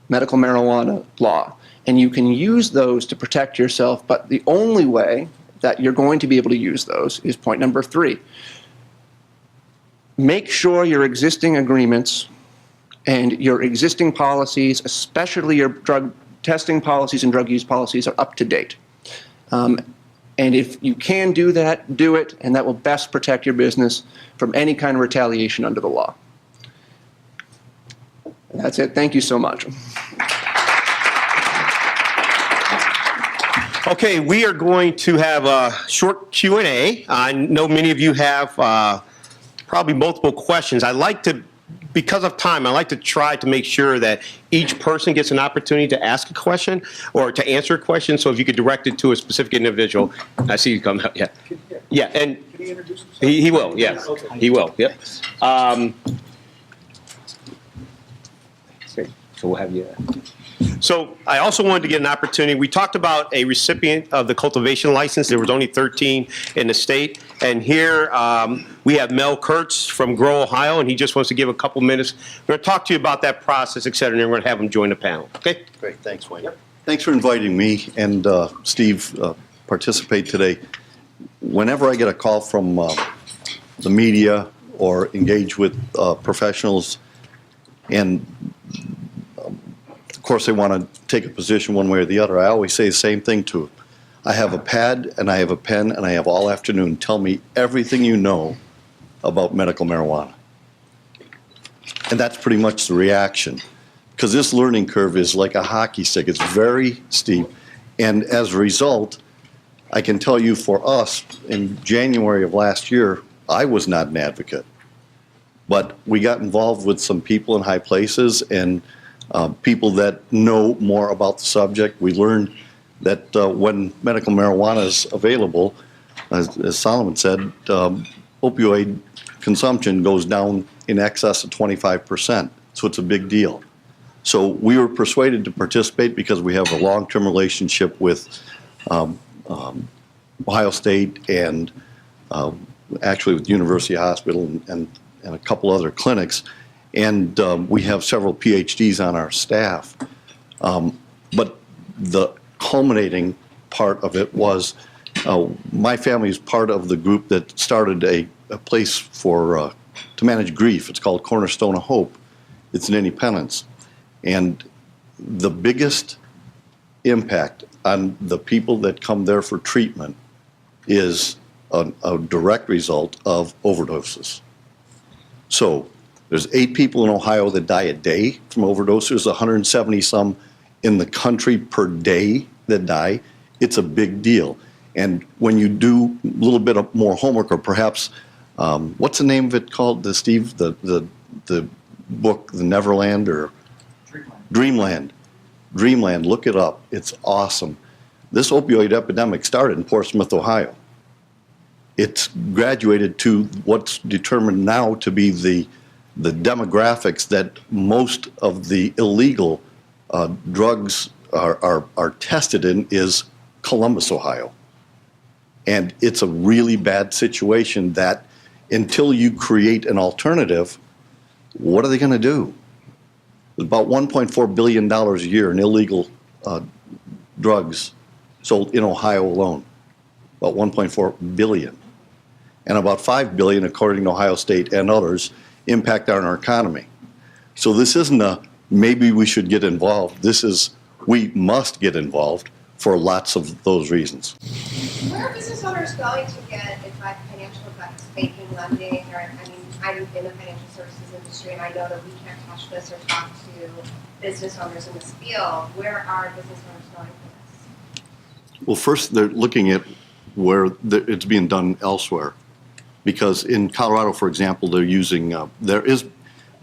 medical marijuana law. And you can use those to protect yourself, but the only way that you're going to be able to use those is point number 3. Make sure your existing agreements and your existing policies, especially your drug testing policies and drug use policies, are up to date. And if you can do that, do it, and that will best protect your business from any kind of retaliation under the law. And that's it. Thank you so much. Okay, we are going to have a short Q&A. I know many of you have probably multiple questions. I like to, because of time, I like to try to make sure that each person gets an opportunity to ask a question or to answer a question. So if you could direct it to a specific individual. I see you come out, yeah. Yeah, and Can he introduce himself? he will, yes. Okay. He will, yep. So we'll have you. So I also wanted to get an opportunity. We talked about a recipient of the cultivation license. There was only 13 in the state. And here we have Mel KURTZ from GrowOhio, and he just wants to give a couple minutes. We're going to talk to you about that process, et cetera, and then we're going to have him join the panel. Okay? Great, thanks, Wayne. Thanks for inviting me and Steve participate today. Whenever I get a call from the media or engage with professionals, and of course they want to take a position one way or the other, I always say the same thing to them. I have a pad and I have a pen and I have all afternoon. Tell me everything you know about medical marijuana. And that's pretty much the reaction. Because this learning curve is like a hockey stick. It's very steep. And as a result, I can tell you for us, in January of last year, I was not an advocate. But we got involved with some people in high places and people that know more about the subject. We learned that when medical marijuana is available, as Solomon said, opioid consumption goes down in excess of 25%. So it's a big deal. So we were persuaded to participate because we have a long-term relationship with Ohio State and actually with University Hospital and a couple other clinics. And we have several PhDs on our staff. But the culminating part of it was my family is part of the group that started a place for to manage grief. It's called Cornerstone of Hope. It's in Independence. And the biggest impact on the people that come there for treatment is a direct result of overdoses. So there's 8 people in Ohio that die a day from overdoses, 170 some in the country per day that die. It's a big deal. And when you do a little bit of more homework, or perhaps, what's the name of it called, Steve? The book, The Neverland, or Dreamland. Dreamland, look it up. It's awesome. This opioid epidemic started in Portsmouth, Ohio. It's graduated to what's determined now to be the demographics that most of the illegal drugs are tested in is Columbus, Ohio. And it's a really bad situation that until you create an alternative, what are they going to do? There's about $1.4 billion a year in illegal drugs sold in Ohio alone, about 1.4 billion. And about 5 billion, according to Ohio State and others, impact on our economy. So this isn't a maybe we should get involved. This is we must get involved for lots of those reasons. Where are business owners going to get financial advice, banking, lending, or, I mean, I'm in the financial services industry and I know that we can't touch this or talk to business owners in this field. Where are business owners going for this? Well, first they're looking at where it's being done elsewhere. Because in Colorado, for example, they're using,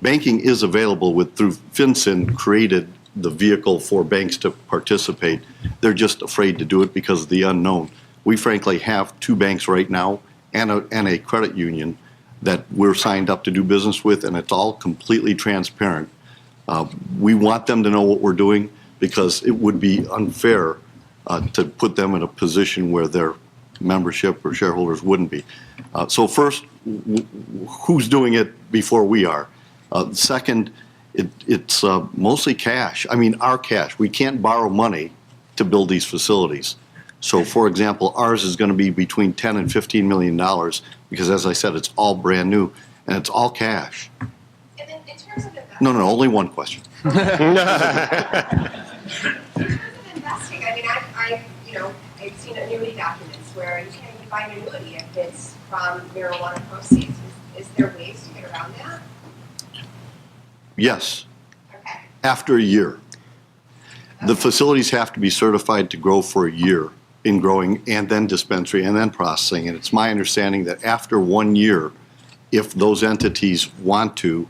banking is available through FinCEN created the vehicle for banks to participate. They're just afraid to do it because of the unknown. We frankly have 2 banks right now and a credit union that we're signed up to do business with, and it's all completely transparent. We want them to know what we're doing because it would be unfair to put them in a position where their membership or shareholders wouldn't be. So first, who's doing it before we are? Second, it's mostly cash. I mean, our cash. We can't borrow money to build these facilities. So for example, ours is going to be between $10 and $15 million because, as I said, it's all brand new and it's all cash. And then in terms of investing. No, only one question. In terms of investing, I mean, I've seen annuity documents where you can't even buy an annuity if it's from marijuana proceeds. Is there ways to get around that? Yes, Okay. after a year. The facilities have to be certified to grow for a year in growing and then dispensary and then processing. And it's my understanding that after 1 year, if those entities want to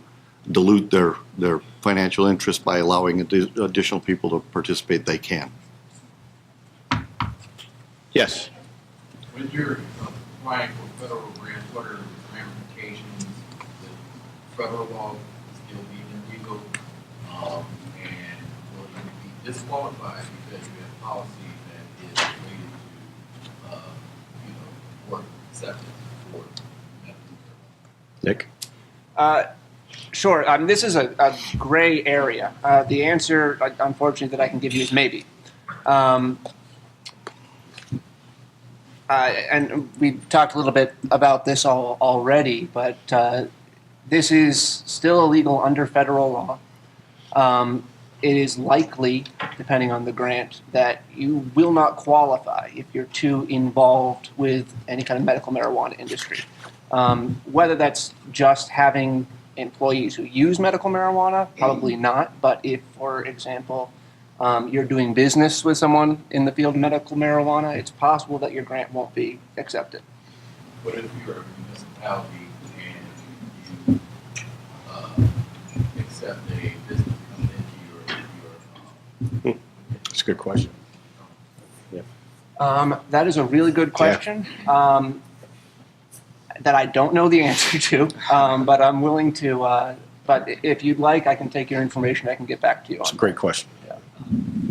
dilute their financial interest by allowing additional people to participate, they can. Yes. When you're applying for federal grants, what are the ramifications? The federal law is still being illegal, and will you be disqualified because you have policy that is related to, work acceptance for medical marijuana? Nick? Sure. This is a gray area. The answer, unfortunately, that I can give you is maybe. And we've talked a little bit about this already, but this is still illegal under federal law. It is likely, depending on the grant, that you will not qualify if you're too involved with any kind of medical marijuana industry. Whether that's just having employees who use medical marijuana, probably not. But if, for example, you're doing business with someone in the field of medical marijuana, it's possible that your grant won't be accepted. What if you're a municipality and you accept a business coming into your That's a good question. That is a really good question that I don't know the answer to, but I'm willing to. But if you'd like, I can take your information. I can get back to you on It's a great question.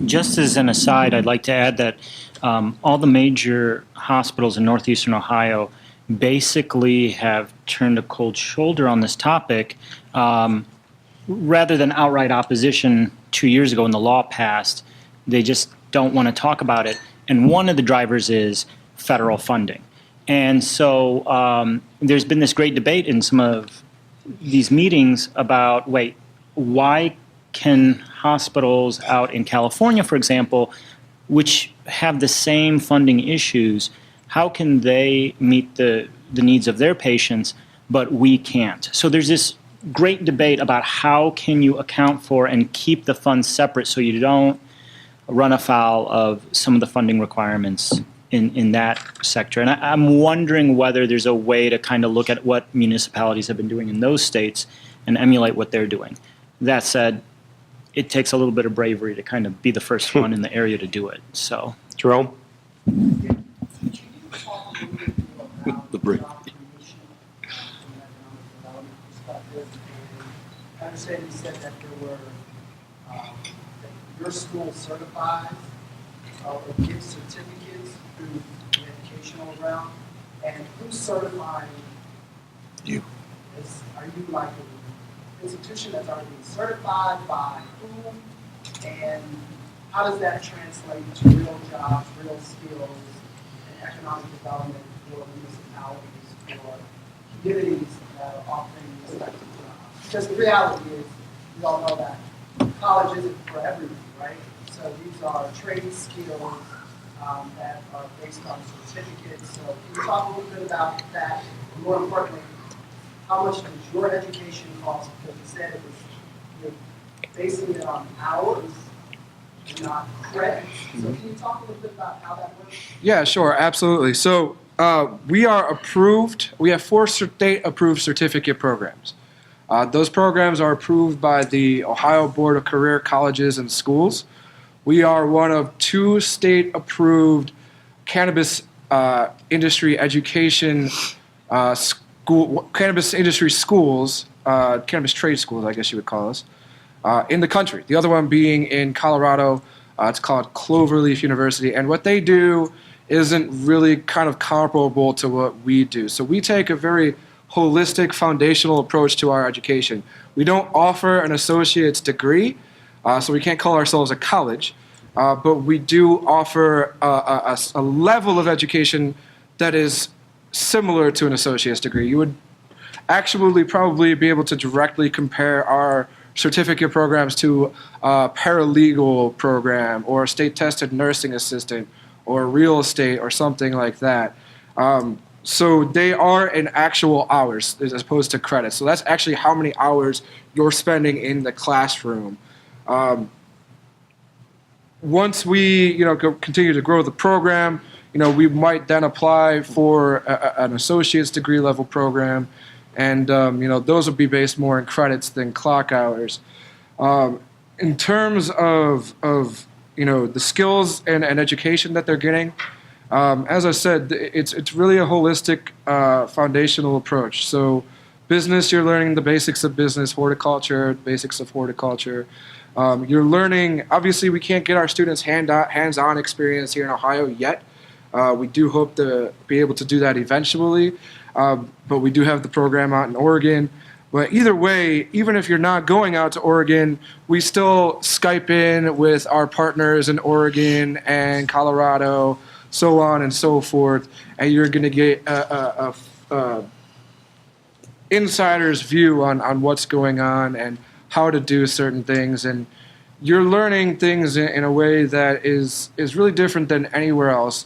Just as an aside, I'd like to add that all the major hospitals in northeastern Ohio basically have turned a cold shoulder on this topic rather than outright opposition 2 years ago when the law passed. They just don't want to talk about it. And one of the drivers is federal funding. And so there's been this great debate in some of these meetings about, why can hospitals out in California, for example, which have the same funding issues, how can they meet the needs of their patients, but we can't? So there's this great debate about how can you account for and keep the funds separate so you don't run afoul of some of the funding requirements in that sector. And I'm wondering whether there's a way to kind of look at what municipalities have been doing in those states and emulate what they're doing. That said, it takes a little bit of bravery to kind of be the first one in the area to do it. So, Jerome? The brick. I understand you said that there were, that your school certifies or gives certificates through the educational realm, and who's certifying? You. Are you like an institution that's already been certified by whom? And how does that translate to real jobs, real skills, and economic development for municipalities, for communities that are offering these types of jobs? Because the reality is, we all know that college isn't for everyone, right? So these are trade skills that are based on certificates. So can you talk a little bit about that? And more importantly, how much does your education cost? Because you said it was, you're basing it on hours and not credits. So can you talk a little bit about how that works? Yeah, sure, absolutely. So we are approved. We have 4 state-approved certificate programs. Those programs are approved by the Ohio Board of Career Colleges and Schools. We are one of 2 state-approved cannabis industry education cannabis industry schools, cannabis trade schools, I guess you would call us, in the country. The other one being in Colorado. It's called Cloverleaf University, and what they do isn't really kind of comparable to what we do. So we take a very holistic, foundational approach to our education. We don't offer an associate's degree, so we can't call ourselves a college, but we do offer a level of education that is similar to an associate's degree. You would actually probably be able to directly compare our certificate programs to a paralegal program or a state-tested nursing assistant or real estate or something like that. So they are in actual hours as opposed to credits. So that's actually how many hours you're spending in the classroom. Once we, continue to grow the program, we might then apply for an associate's degree level program, and those would be based more in credits than clock hours. In terms of the skills and education that they're getting, as I said, it's really a holistic foundational approach. So business, you're learning the basics of business, horticulture, basics of horticulture. You're learning, obviously we can't get our students hands-on experience here in Ohio yet. We do hope to be able to do that eventually, but we do have the program out in Oregon. But either way, even if you're not going out to Oregon, we still Skype in with our partners in Oregon and Colorado, so on and so forth, and you're going to get a insider's view on what's going on and how to do certain things, and you're learning things in a way that is really different than anywhere else.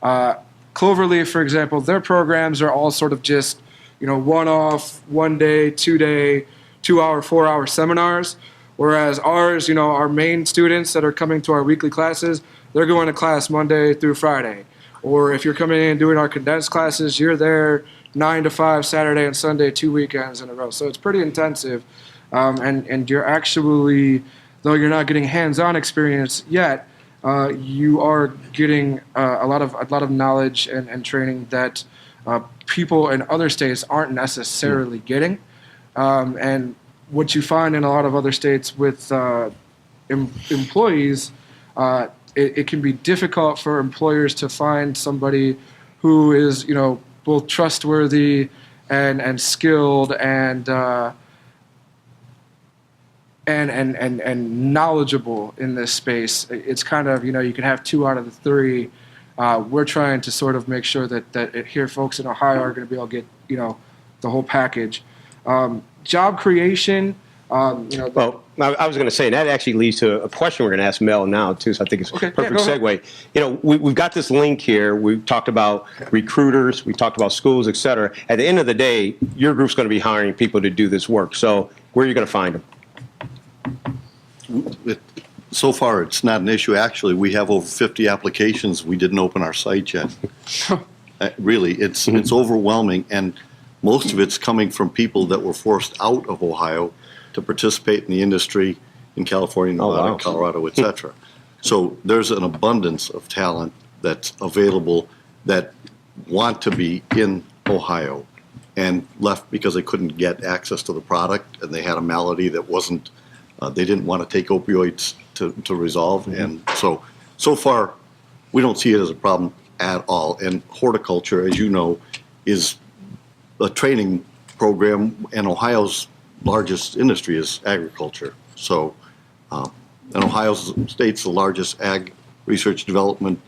Cloverleaf, for example, their programs are all sort of just, one-off, 1 day, 2 day, 2 hour, 4 hour seminars. Whereas ours, our main students that are coming to our weekly classes, they're going to class Monday through Friday. Or if you're coming in and doing our condensed classes, you're there 9 to 5, Saturday and Sunday, 2 weekends in a row. So it's pretty intensive. And you're actually, though you're not getting hands-on experience yet, you are getting a lot of knowledge and training that people in other states aren't necessarily getting. And what you find in a lot of other states with employees, it can be difficult for employers to find somebody who is, both trustworthy and skilled and knowledgeable in this space. It's kind of, you can have 2 out of the 3. We're trying to sort of make sure that here folks in Ohio are going to be able to get, the whole package. Job creation, Well, I was going to say, and that actually leads to a question we're going to ask Mel now, too, so I think it's a perfect segue. We've got this link here. We've talked about recruiters. We talked about schools, et cetera. At the end of the day, your group's going to be hiring people to do this work. So where are you going to find them? So far, it's not an issue. Actually, we have over 50 applications. We didn't open our site yet. Really, it's overwhelming, and most of it's coming from people that were forced out of Ohio to participate in the industry in California, Nevada, Colorado, et cetera. So there's an abundance of talent that's available that want to be in Ohio and left because they couldn't get access to the product and they had a malady that wasn't, they didn't want to take opioids to resolve. And so far, we don't see it as a problem at all. And horticulture, as you know, is a training program, and Ohio's largest industry is agriculture. So And Ohio State's the largest ag research development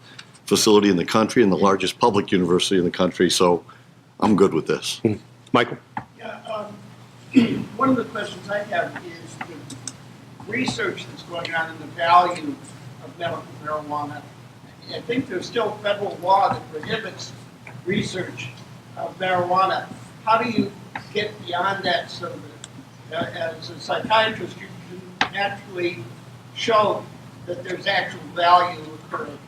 facility in the country and the largest public university in the country, so I'm good with this. Michael? Yeah, one of the questions I have is the research that's going on in the value of medical marijuana. I think there's still federal law that prohibits research of marijuana. How do you get beyond that so that as a psychiatrist you can actually show that there's actual value occurring?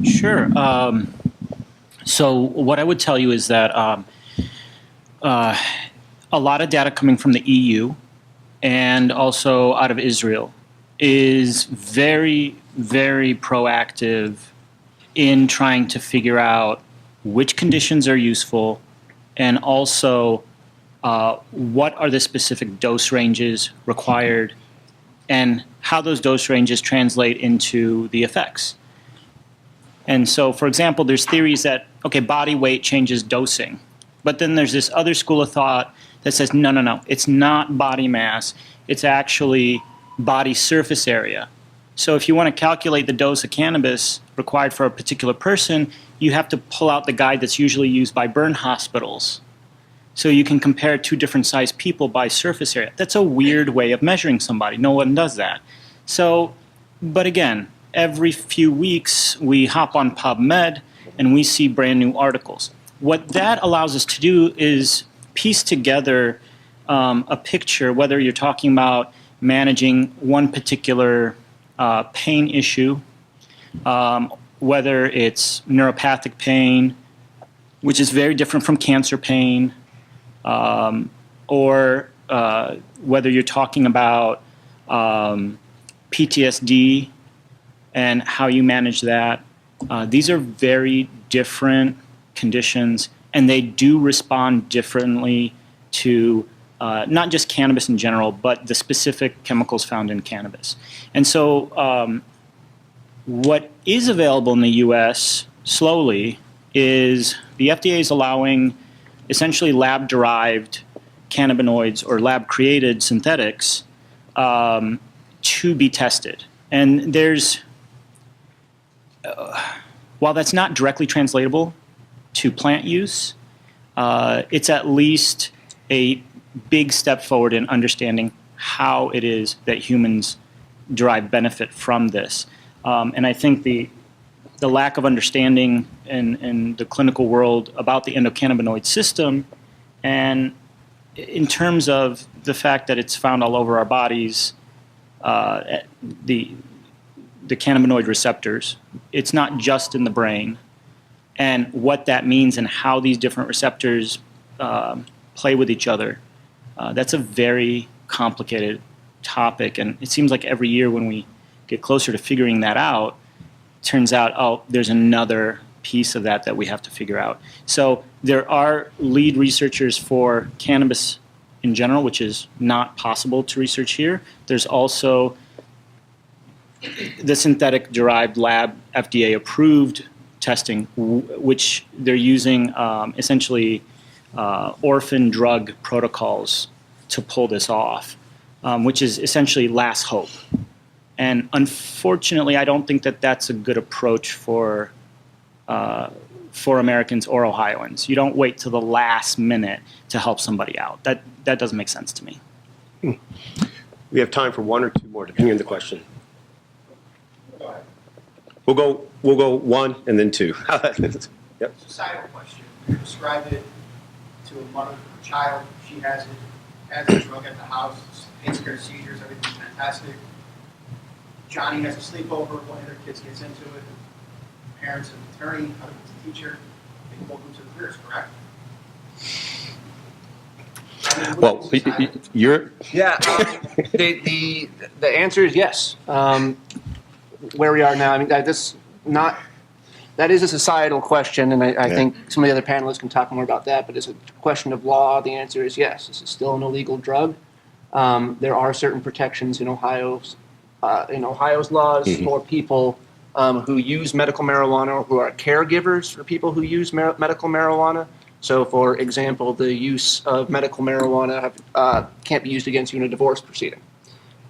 Sure. So what I would tell you is that a lot of data coming from the EU and also out of Israel is very, very proactive in trying to figure out which conditions are useful and also what are the specific dose ranges required and how those dose ranges translate into the effects. And so, for example, there's theories that, okay, body weight changes dosing. But then there's this other school of thought that says, no, no, no, it's not body mass. It's actually body surface area. So if you want to calculate the dose of cannabis required for a particular person, you have to pull out the guide that's usually used by burn hospitals. So you can compare two different sized people by surface area. That's a weird way of measuring somebody. No one does that. So, but again, every few weeks we hop on PubMed and we see brand new articles. What that allows us to do is piece together a picture, whether you're talking about managing one particular pain issue, whether it's neuropathic pain, which is very different from cancer pain, or whether you're talking about PTSD and how you manage that. These are very different conditions, and they do respond differently to not just cannabis in general, but the specific chemicals found in cannabis. And so what is available in the U.S. slowly is the FDA is allowing essentially lab-derived cannabinoids or lab-created synthetics to be tested. And there's, while that's not directly translatable to plant use, it's at least a big step forward in understanding how it is that humans derive benefit from this. And I think the lack of understanding in the clinical world about the endocannabinoid system, and in terms of the fact that it's found all over our bodies, the cannabinoid receptors, it's not just in the brain, and what that means and how these different receptors play with each other. That's a very complicated topic, and it seems like every year when we get closer to figuring that out, turns out, oh, there's another piece of that we have to figure out. So there are lead researchers for cannabis in general, which is not possible to research here. There's also the synthetic derived lab FDA approved testing, which they're using essentially orphan drug protocols to pull this off, which is essentially last hope. And unfortunately, I don't think that that's a good approach for Americans or Ohioans. You don't wait till the last minute to help somebody out. That doesn't make sense to me. We have time for one or two more, depending on the question. We'll go one and then two. Yep. Societal question. You describe it to a mother, a child, she has the drug at the house, pain, scare, seizures, everything's fantastic. Johnny has a sleepover, one of their kids gets into it, parents and attorney, husband's a teacher, they both move to the rears, correct? I mean, Well, you're Yeah, the answer is yes. Where we are now, I mean, that is a societal question, and I think some of the other panelists can talk more about that, but it's a question of law. The answer is yes. This is still an illegal drug. There are certain protections in Ohio's laws for people who use medical marijuana or who are caregivers for people who use medical marijuana. So, for example, the use of medical marijuana can't be used against you in a divorce proceeding.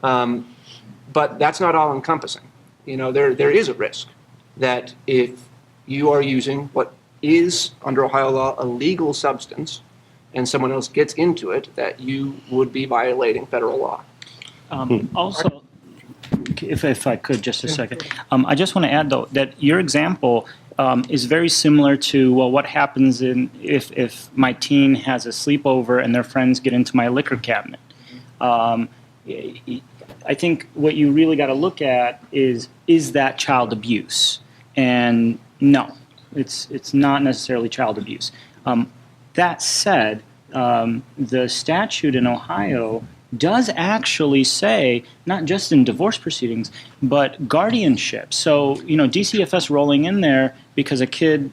But that's not all encompassing. You know, there is a risk that if you are using what is, under Ohio law, a legal substance, and someone else gets into it, that you would be violating federal law. Also, if I could just a second, I just want to add though that your example is very similar to what happens if my teen has a sleepover and their friends get into my liquor cabinet. I think what you really got to look at is that child abuse? And no, it's not necessarily child abuse. That said, the statute in Ohio does actually say, not just in divorce proceedings, but guardianship. So, you know, DCFS rolling in there because a kid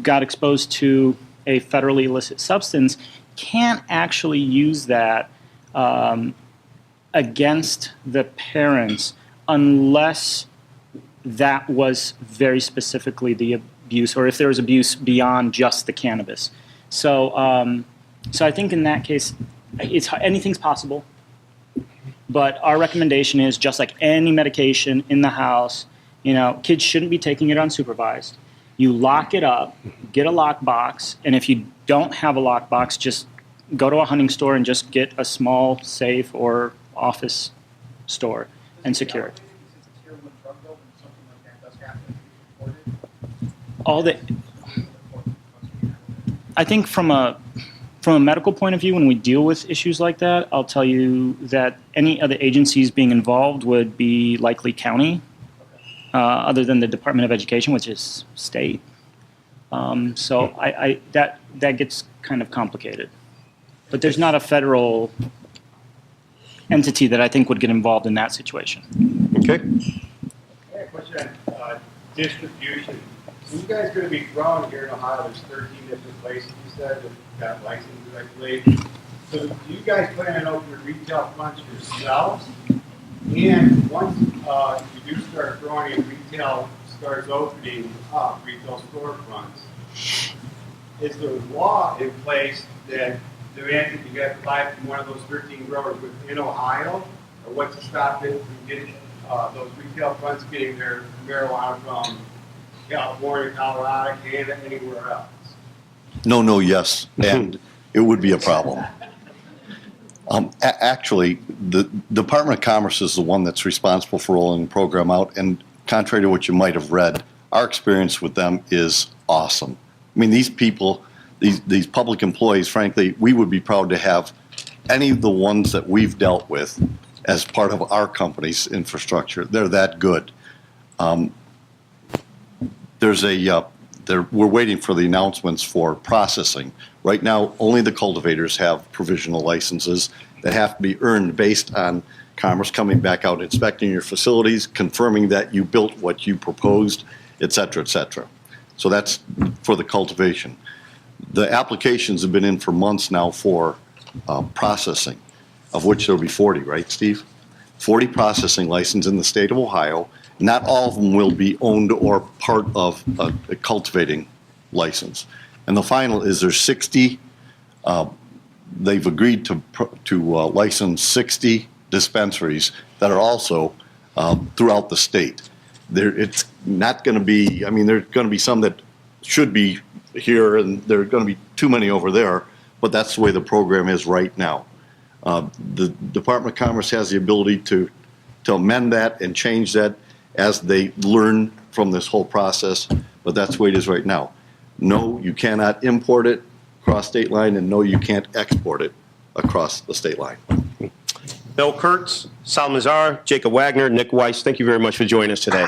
got exposed to a federally illicit substance can't actually use that against the parents unless that was very specifically the abuse, or if there was abuse beyond just the cannabis. So, so I think in that case, anything's possible. But our recommendation is, just like any medication in the house, you know, kids shouldn't be taking it unsupervised. You lock it up, get a lockbox, and if you don't have a lockbox, just go to a hunting store and just get a small safe or office store and secure it. All the, I think from a medical point of view, when we deal with issues like that, I'll tell you that any other agencies being involved would be likely county, other than the Department of Education, which is state. So that gets kind of complicated. But there's not a federal entity that I think would get involved in that situation. Okay. I have a question on distribution. So you guys are going to be growing here in Ohio. There's 13 different places, you said, that got licensed, I believe. So do you guys plan on opening retail fronts yourselves? And once you do start growing and retail starts opening up, retail storefronts, is there a law in place that demands that you got to buy from one of those 13 growers within Ohio? Or what's to stop it from getting those retail fronts getting their marijuana from California, Colorado, Canada, anywhere else? No, yes, and it would be a problem. Actually, the Department of Commerce is the one that's responsible for rolling the program out, and contrary to what you might have read, our experience with them is awesome. I mean, these people, these public employees, frankly, we would be proud to have any of the ones that we've dealt with as part of our company's infrastructure. They're that good. We're waiting for the announcements for processing. Right now, only the cultivators have provisional licenses that have to be earned based on Commerce coming back out, inspecting your facilities, confirming that you built what you proposed, et cetera, et cetera. So that's for the cultivation. The applications have been in for months now for processing, of which there will be 40, right, Steve? 40 processing licenses in the state of Ohio. Not all of them will be owned or part of a cultivating license. And the final is there's 60, they've agreed to license 60 dispensaries that are also throughout the state. It's not going to be, I mean, there's going to be some that should be here and there are going to be too many over there, but that's the way the program is right now. The Department of Commerce has the ability to amend that and change that as they learn from this whole process, but that's the way it is right now. No, you cannot import it across state line, and no, you can't export it across the state line. Bill KURTZ, Sal Mazar, Jacob Wagner, Nick Weiss, thank you very much for joining us today.